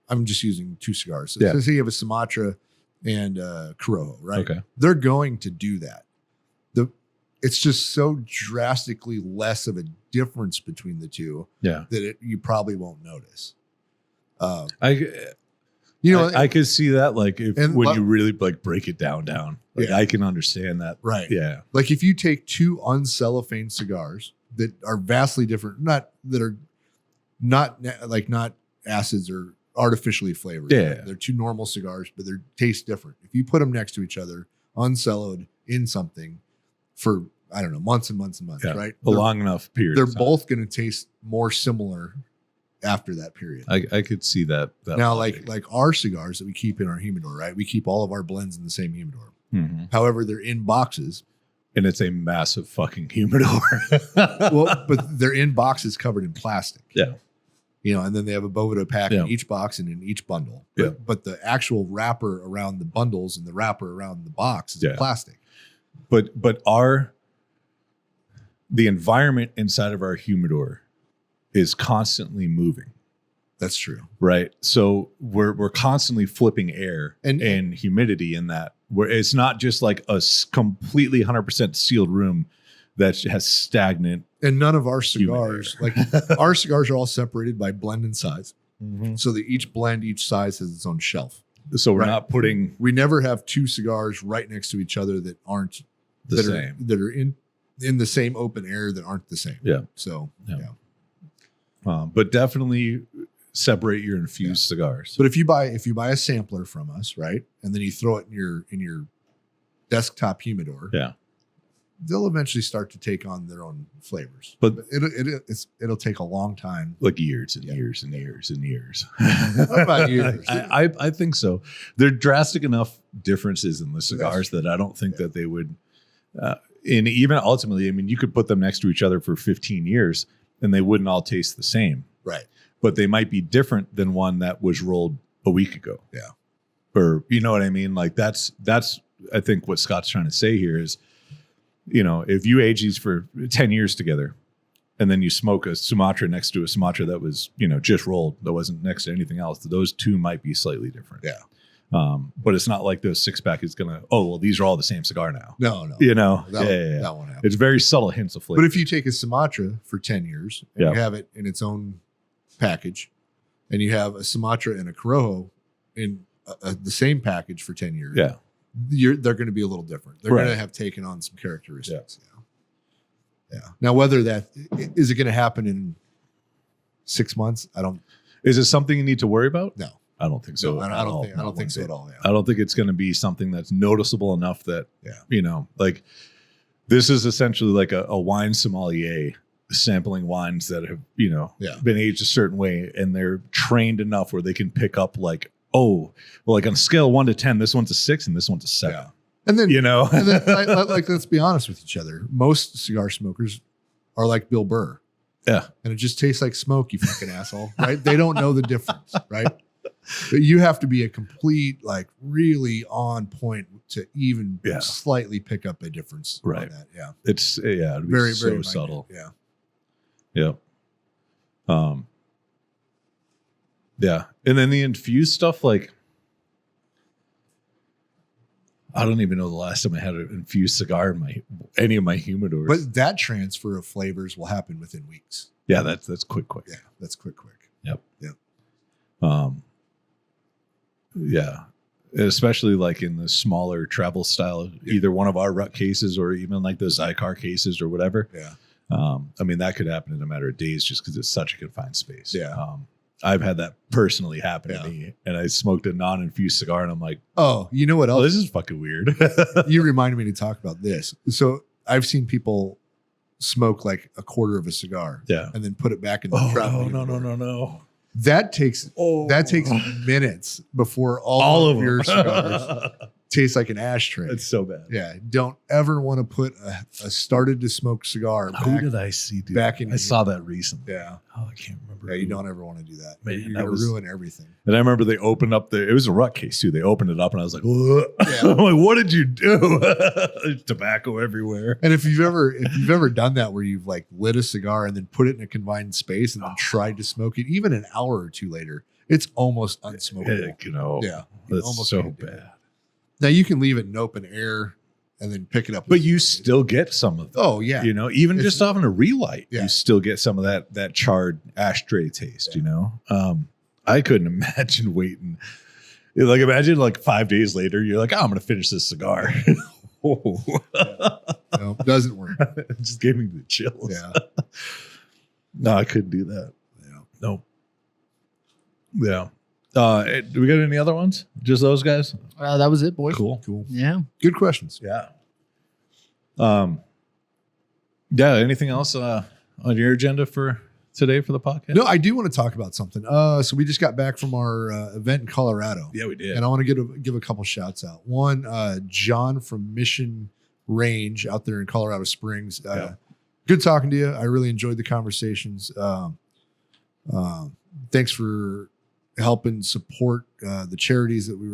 I'm just using two cigars. So say you have a Sumatra and a Corojo, right? Okay. They're going to do that. It's just so drastically less of a difference between the two that you probably won't notice. I could see that, like when you really like break it down. Like I can understand that. Right. Yeah. Like if you take two uncellophane cigars that are vastly different, not acids or artificially flavored. Yeah. Right? They're two normal cigars, but they taste different. If you put them next to each other, uncelloed in something for, I don't know, months and months and months, right? A long enough period. They're both going to taste more similar after that period. I could see that now, like our cigars that we keep in our humidor, right? We keep all of our blends in the same humidor. Mm-hmm. However, they're in boxes. And it's a massive fucking humidor. Well, but they're in boxes covered in plastic. Yeah. And then they have a Boveda pack in each box and in each bundle. But the actual wrapper around the bundles and the wrapper around the box is plastic. But the environment inside of our humidor is constantly moving. That's true. Right. So we're constantly flipping air and humidity in that, where it's not just like a completely 100% sealed room that has stagnant. And none of our cigars, like our cigars are all separated by blend and size. Mm-hmm. So that each size has its own shelf. So we're not putting. We never have two cigars right next to each other that aren't the same. That are in the same open air that aren't the same. Yeah. So but definitely separate your infused cigars. But if you buy a sampler from us, right, and then you throw it in your desktop humidor, they'll eventually start to take on their own flavors. But it'll take a long time, like years and years and years and years. What about years? I think so. There are drastic enough differences in the cigars that I don't think that they would. And even ultimately, I mean, you could put them next to each other for 15 years, and they wouldn't all taste the same. Right. But they might be different than one that was rolled a week ago. Yeah. Or, you know what I mean? Like that's I think what Scott's trying to say here is, if you age these for 10 years together and then you smoke a Sumatra next to a Sumatra that was, just rolled, that wasn't next to anything else, those two might be slightly different. Yeah. But it's not like those 6-pack is going to, these are all the same cigar now. No. That won't happen. It's very subtle hints of flavor. But if you take a Sumatra for 10 years and you have it in its own package, and you have a Sumatra and a Corojo in the same package for 10 years, they're going to be a little different. They're going to have taken on some characteristics. Yeah. Now, whether that is it going to happen in 6 months? Is it something you need to worry about? No. I don't think so. No, I don't think so at all. Yeah. I don't think it's going to be something that's noticeable enough that, like this is essentially like a wine sommelier sampling wines that have, been aged a certain way, and they're trained enough where they can pick up like, like on a scale of 1 to 10, this one's a 6 and this one's a 7. Yeah. And then, like, let's be honest with each other. Most cigar smokers are like Bill Burr. Yeah. And it just tastes like smoke, you fucking asshole. Right. They don't know the difference. Right. But you have to be a complete, like, really on point to even slightly pick up a difference. Right. On that. Yeah. It's it'd be very, so very subtle. Yeah. Yeah. Yeah. And then the infused stuff, like, I don't even know the last time I had an infused cigar in any of my humidors. But that transfer of flavors will happen within weeks. Yeah, that's quick. Yeah, that's quick. Yep. Yeah. Especially like in the smaller travel style, either one of our rut cases or even like the Zycar cases or whatever. Yeah. I mean, that could happen in a matter of days just because it's such a confined space. Yeah. I've had that personally happen Yeah. to me, and I smoked a non-infused cigar, and I'm like, Oh, you know what oh, else? this is fucking weird. You reminded me to talk about this. So I've seen people smoke like a quarter of a cigar Yeah. and then put it back in the Oh, trap. no. That takes minutes before all of your cigars taste like an ashtray. It's so bad. Yeah, don't ever want to put a started to smoke cigar Who back. did I see do back that? in I saw that recently. Yeah, Oh, I can't remember. yeah, you who. don't ever want to do that. Man, You're that gonna was- ruin everything. And I remember they opened up it was a rut case too. They opened it up, and I was like, Yeah. I'm like, what did you do? There's tobacco everywhere. And if you've ever done that where you've like lit a cigar and then put it in a confined space and then tried to smoke it, even an hour or two later, it's almost unsmokable. Heck, you know, Yeah, you that's almost so can't do it. bad. Now you can leave it in open air and then pick it up. But you still get some of them. Oh yeah. You know, even It's- just off in a relight, Yeah. you still get some of that charred ashtray taste, you know? I couldn't imagine waiting. Like, imagine like 5 days later, you're like, oh, I'm going to finish this cigar. Oh, No, doesn't work. it just gave me the chills. Yeah. No, I couldn't do that. Yeah. Nope. Yeah. Do we got any other ones? Just those guys? That was it, boys. Cool. Cool. Yeah. Good questions. Yeah. Yeah. Anything else on your agenda for today for the podcast? No, I do want to talk about something. So we just got back from our event in Colorado. Yeah, we did. And I want to give a couple shouts out. One, John from Mission Range out there in Colorado Springs. Yeah. Good talking to you. I really enjoyed the conversations. Thanks for helping support the charities that we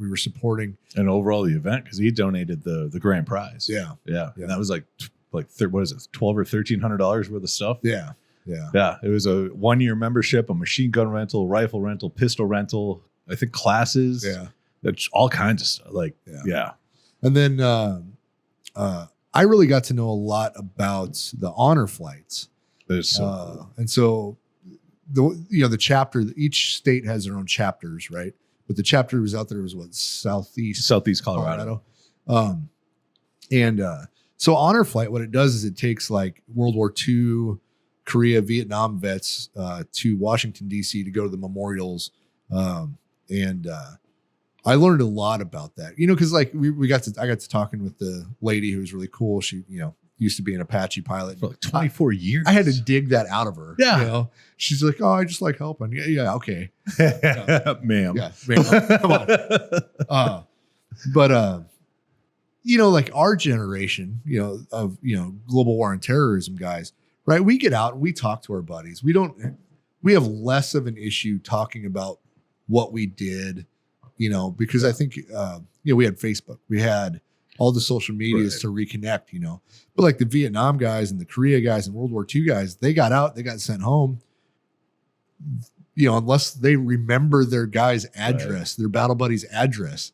were supporting. And overall the event, because he donated the grand prize. Yeah, Yeah. Yeah. And that was like what is it, $1,200 or $1,300 worth of stuff? yeah, yeah. Yeah. It was a 1-year membership, a machine gun rental, rifle rental, pistol rental, I think classes. Yeah. That's all kinds of stuff. Like, Yeah. yeah. And then I really got to know a lot about the honor flights. There's so And so the chapter, each state has their own chapters, right? But the chapter was out there was what, Southeast Colorado. So honor flight, what it does is it takes like World War II, Korea, Vietnam vets to Washington, D.C. to go to the memorials. I learned a lot about that, because like I got to talking with the lady who was really cool. She, used to be an Apache pilot. For like 24 years. I had to dig that out of her. Yeah. She's like, oh, I just like helping. Yeah. Okay. Ma'am. Yeah. Man, come on. Like our generation, of, global war and terrorism guys, right? We get out and we talk to our buddies. We have less of an issue talking about what we did, because I think, we had Facebook, we had all the social medias to reconnect, but like the Vietnam guys and the Korea guys and World War II guys, they got out, they got sent home, unless they remember their guy's address, their battle buddy's address.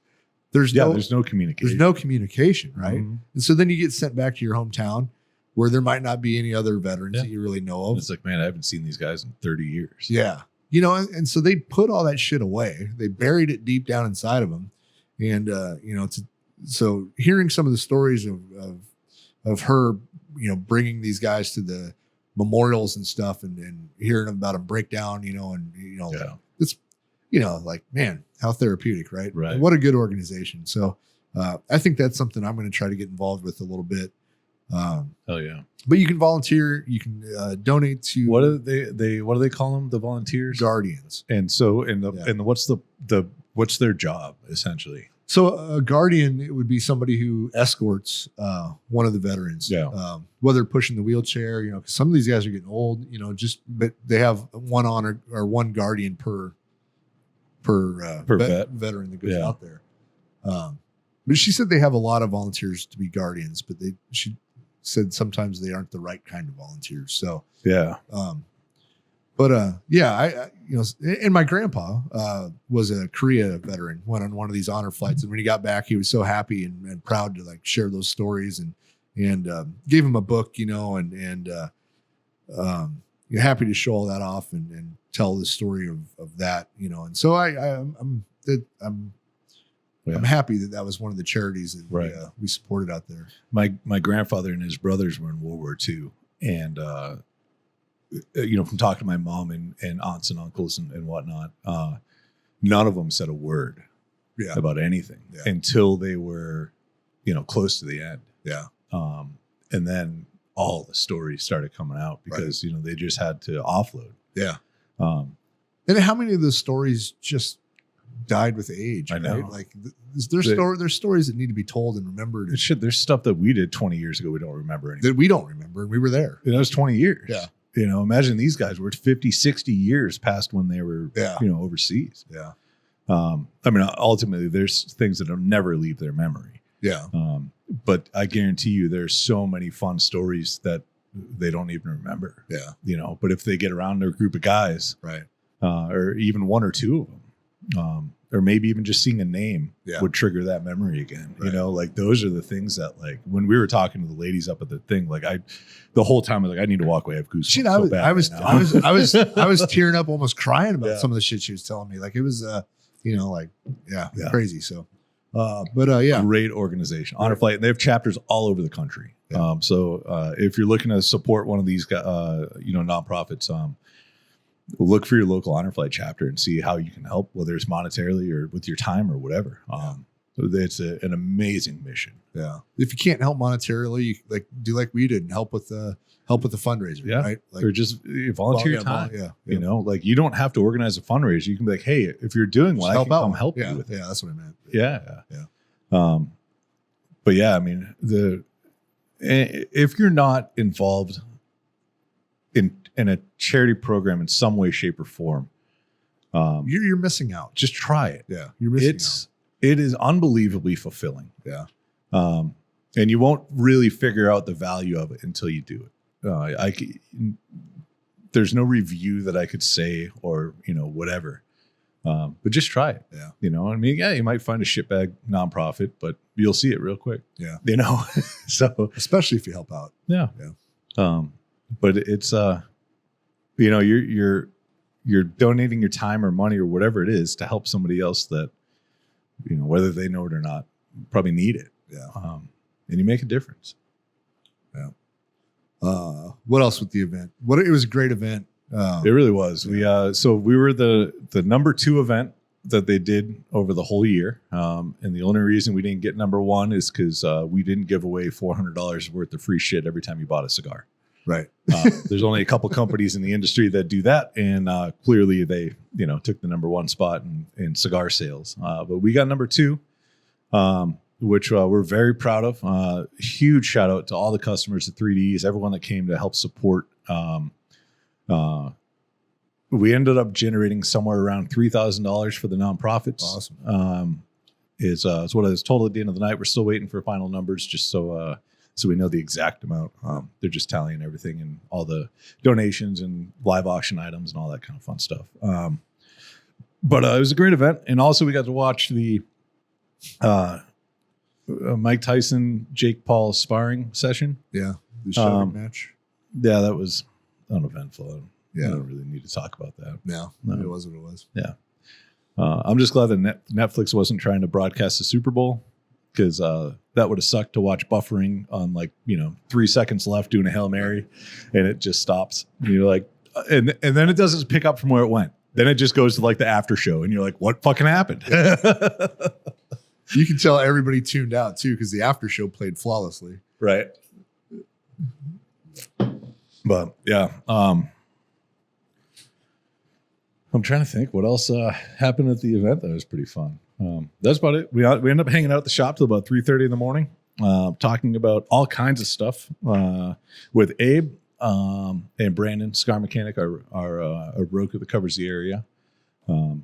There's no communication. There's no communication, right? Mhm. And so then you get sent back to your hometown where there might not be any other veterans that you really know of. It's like, man, I haven't seen these guys in 30 years. Yeah. And so they put all that shit away. They buried it deep down inside of them. And, so hearing some of the stories of her, bringing these guys to the memorials and stuff and hearing about them break down, it's, like, man, how therapeutic, right? Right. And what a good organization. So I think that's something I'm going to try to get involved with a little bit. Hell yeah. But you can volunteer. You can donate to What do they call them? The volunteers? Guardians. And so, and what's their job essentially? So a guardian, it would be somebody who escorts one of the veterans. Yeah. Whether pushing the wheelchair, 'cause some of these guys are getting old, but they have one honor or one guardian per vet. veteran that goes Yeah. out there. But she said they have a lot of volunteers to be guardians, but she said sometimes they aren't the right kind of volunteers. So, Yeah. and my grandpa was a Korea veteran, went on one of these honor flights, and when he got back, he was so happy and proud to like share those stories and gave him a book, and you're happy to show all that off and tell the story of that, and so I'm happy that was one of the charities that we supported out there. My grandfather and his brothers were in World War II, And, from talking to my mom and aunts and uncles and whatnot, none of them said a word about anything until they were, close to the end. Yeah. And then all the stories started coming out because, they just had to offload. Yeah. And how many of those stories just died with age? I know. Right? Like there's stories that need to be told and remembered. There's stuff that we did 20 years ago we don't remember anymore. That we don't remember. We were there. That was 20 years. Yeah. Imagine these guys were 50, 60 years past when they were, overseas. Yeah. Ultimately, there's things that'll never leave their memory. Yeah. But I guarantee you there's so many fun stories that they don't even remember. Yeah. But if they get around their group of guys, right, or even one or two of them, or maybe even just seeing a name would trigger that memory again. Right. Like those are the things that, like, when we were talking to the ladies up at the thing, like the whole time I was like, I need to walk away. I have goosebumps. Shit, I was tearing up, almost crying about some of the shit she was telling me. Like it was, crazy. So, great organization, Honor Flight, and they have chapters all over the country. Yeah. So if you're looking to support one of these, nonprofits, look for your local Honor Flight chapter and see how you can help, whether it's monetarily or with your time or whatever. So it's an amazing mission. Yeah. If you can't help monetarily, you do like we did and help with the fundraiser. Yeah. Right. Like, or just volunteer your time. Yeah. You don't have to organize a fundraiser. You can be like, hey, if you're doing one, I can come help you with it. Yeah. That's what I meant. Yeah. But yeah, I mean, if you're not involved in a charity program in some way, shape, or form, you're missing out. Just try it. Yeah. You're missing out. It is unbelievably fulfilling. Yeah. And you won't really figure out the value of it until you do it. There's no review that I could say or, whatever. But just try it. Yeah. You might find a shitbag nonprofit, but you'll see it real quick. Yeah. So especially if you help out. Yeah. Yeah. But it's, you're donating your time or money or whatever it is to help somebody else that, whether they know it or not, probably need it. Yeah. And you make a difference. Yeah. What else with the event? It was a great event. It really was. Yeah. We were the number 2 event that they did over the whole year. And the only reason we didn't get number 1 is because we didn't give away $400 worth of free shit every time you bought a cigar. Right. There's only a couple companies in the industry that do that. And clearly they, took the number 1 spot in cigar sales. But we got number 2, which we're very proud of. Huge shout out to all the customers at 3Ds, everyone that came to help support. We ended up generating somewhere around $3,000 for the nonprofits. Awesome. It's what I was told at the end of the night. We're still waiting for final numbers, just so we know the exact amount. They're just tallying everything and all the donations and live auction items and all that kind of fun stuff. But it was a great event, and also we got to watch the Mike Tyson, Jake Paul sparring session. Yeah, the shoving match. Yeah, that was uneventful. Yeah, I don't really need to talk about that. No, it was what it was. Yeah, I'm just glad that Netflix wasn't trying to broadcast the Super Bowl, because that would have sucked to watch buffering on 3 seconds left doing a Hail Mary, and it just stops. And you're like, and then it doesn't pick up from where it went. Then it just goes to the after show, and you're like, what fucking happened? You can tell everybody tuned out too, because the after show played flawlessly. Right. But yeah, I'm trying to think what else happened at the event that was pretty fun. That's about it. We ended up hanging out at the shop till about 3:30 in the morning, talking about all kinds of stuff with Abe and Brandon, Scar Mechanic, our broker that covers the area. A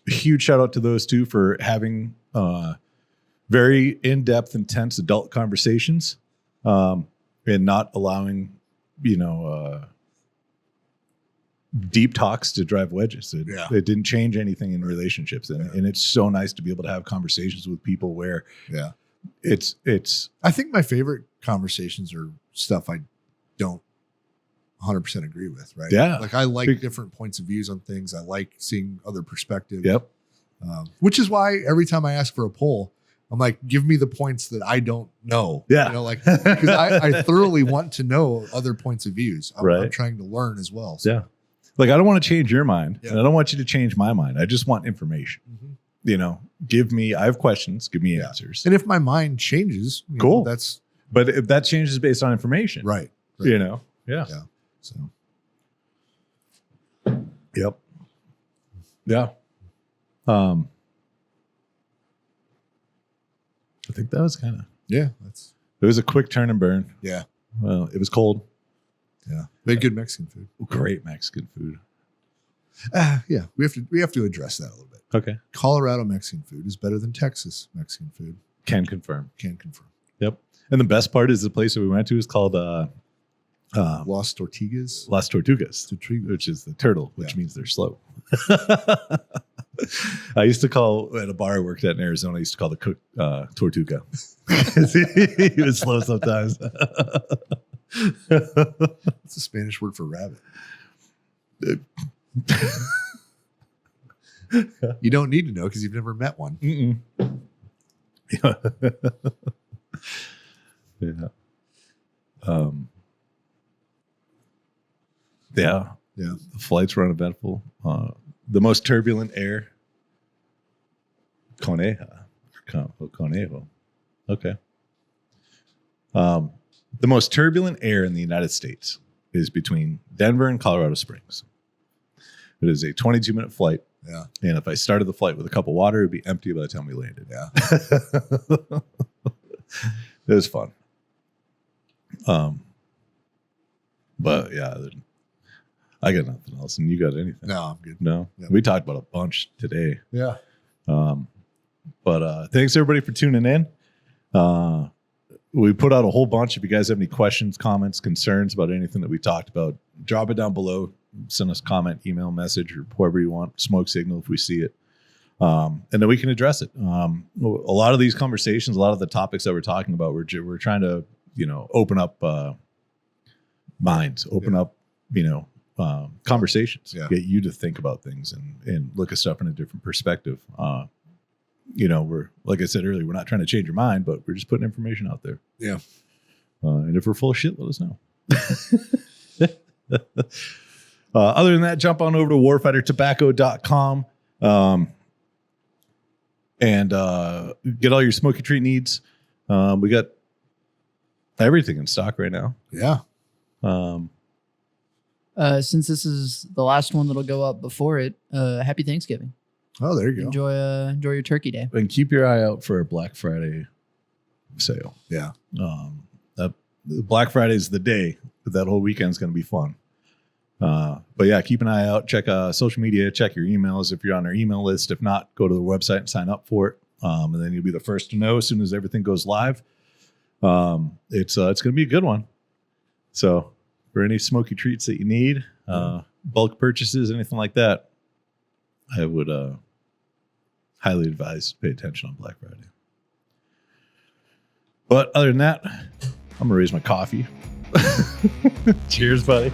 huge shout out to those two for having very in-depth, intense adult conversations, and not allowing deep talks to drive wedges. It didn't change anything in relationships, and it's so nice to be able to have conversations with people where it's. I think my favorite conversations are stuff I don't 100% agree with. Right? Yeah, like I like different points of views on things. I like seeing other perspectives. Yep. Which is why every time I ask for a poll, I'm like, give me the points that I don't know. Yeah. You know, like, because I thoroughly want to know other points of views. I'm trying to learn as well. So. Yeah. Like, I don't want to change your mind, Yeah. and I don't want you to change my mind. I just want information. Mm-hmm. You know, I have questions, give me answers. And if my mind changes, cool. That's. But if that changes based on information. Right. You know? Yeah. Yeah. So. Yep. Yeah. I think that was kind of. Yeah. It was a quick turn and burn. Yeah. Well, it was cold. Yeah. Made good Mexican food. Great Mexican food. Yeah. We have to address that a little bit. Okay. Colorado Mexican food is better than Texas Mexican food. Can confirm. Can confirm. Yep. And the best part is the place that we went to is called Las Tortugas. Las Tortugas, which is the turtle, which means they're slow. I used to call at a bar I worked at in Arizona. I used to call the cook Tortuga. He was slow sometimes. It's a Spanish word for rabbit. You don't need to know because you've never met one. Yeah. Yeah. Yeah. The flights were uneventful. The most turbulent air. Conejo. Okay. The most turbulent air in the United States is between Denver and Colorado Springs. It is a 22-minute flight. Yeah. And if I started the flight with a cup of water, it would be empty by the time we landed. Yeah. It was fun. But yeah, I got nothing else. And you got anything? No, I'm good. No? Yeah. We talked about a bunch today. Yeah. But thanks everybody for tuning in. We put out a whole bunch. If you guys have any questions, comments, concerns about anything that we talked about, drop it down below. Send us a comment, email, message, or whoever you want. Smoke signal if we see it. And then we can address it. A lot of these conversations, a lot of the topics that we're talking about, we're trying to, open up minds, open up, conversations, get you to think about things and look at stuff in a different perspective. We're, like I said earlier, we're not trying to change your mind, but we're just putting information out there. Yeah. And if we're full of shit, let us know. Other than that, jump on over to warfightertobacco.com and get all your smoky treat needs. We got everything in stock right now. Yeah. Since this is the last one that'll go up before it, happy Thanksgiving. Oh, there you go. Enjoy your turkey day. And keep your eye out for a Black Friday sale. Yeah. Black Friday is the day, but that whole weekend's going to be fun. But yeah, keep an eye out. Check social media. Check your emails if you're on our email list. If not, go to the website and sign up for it. And then you'll be the first to know as soon as everything goes live. It's going to be a good one. So for any smoky treats that you need, bulk purchases, anything like that, I would highly advise pay attention on Black Friday. But other than that, I'm going to raise my coffee. Cheers, buddy.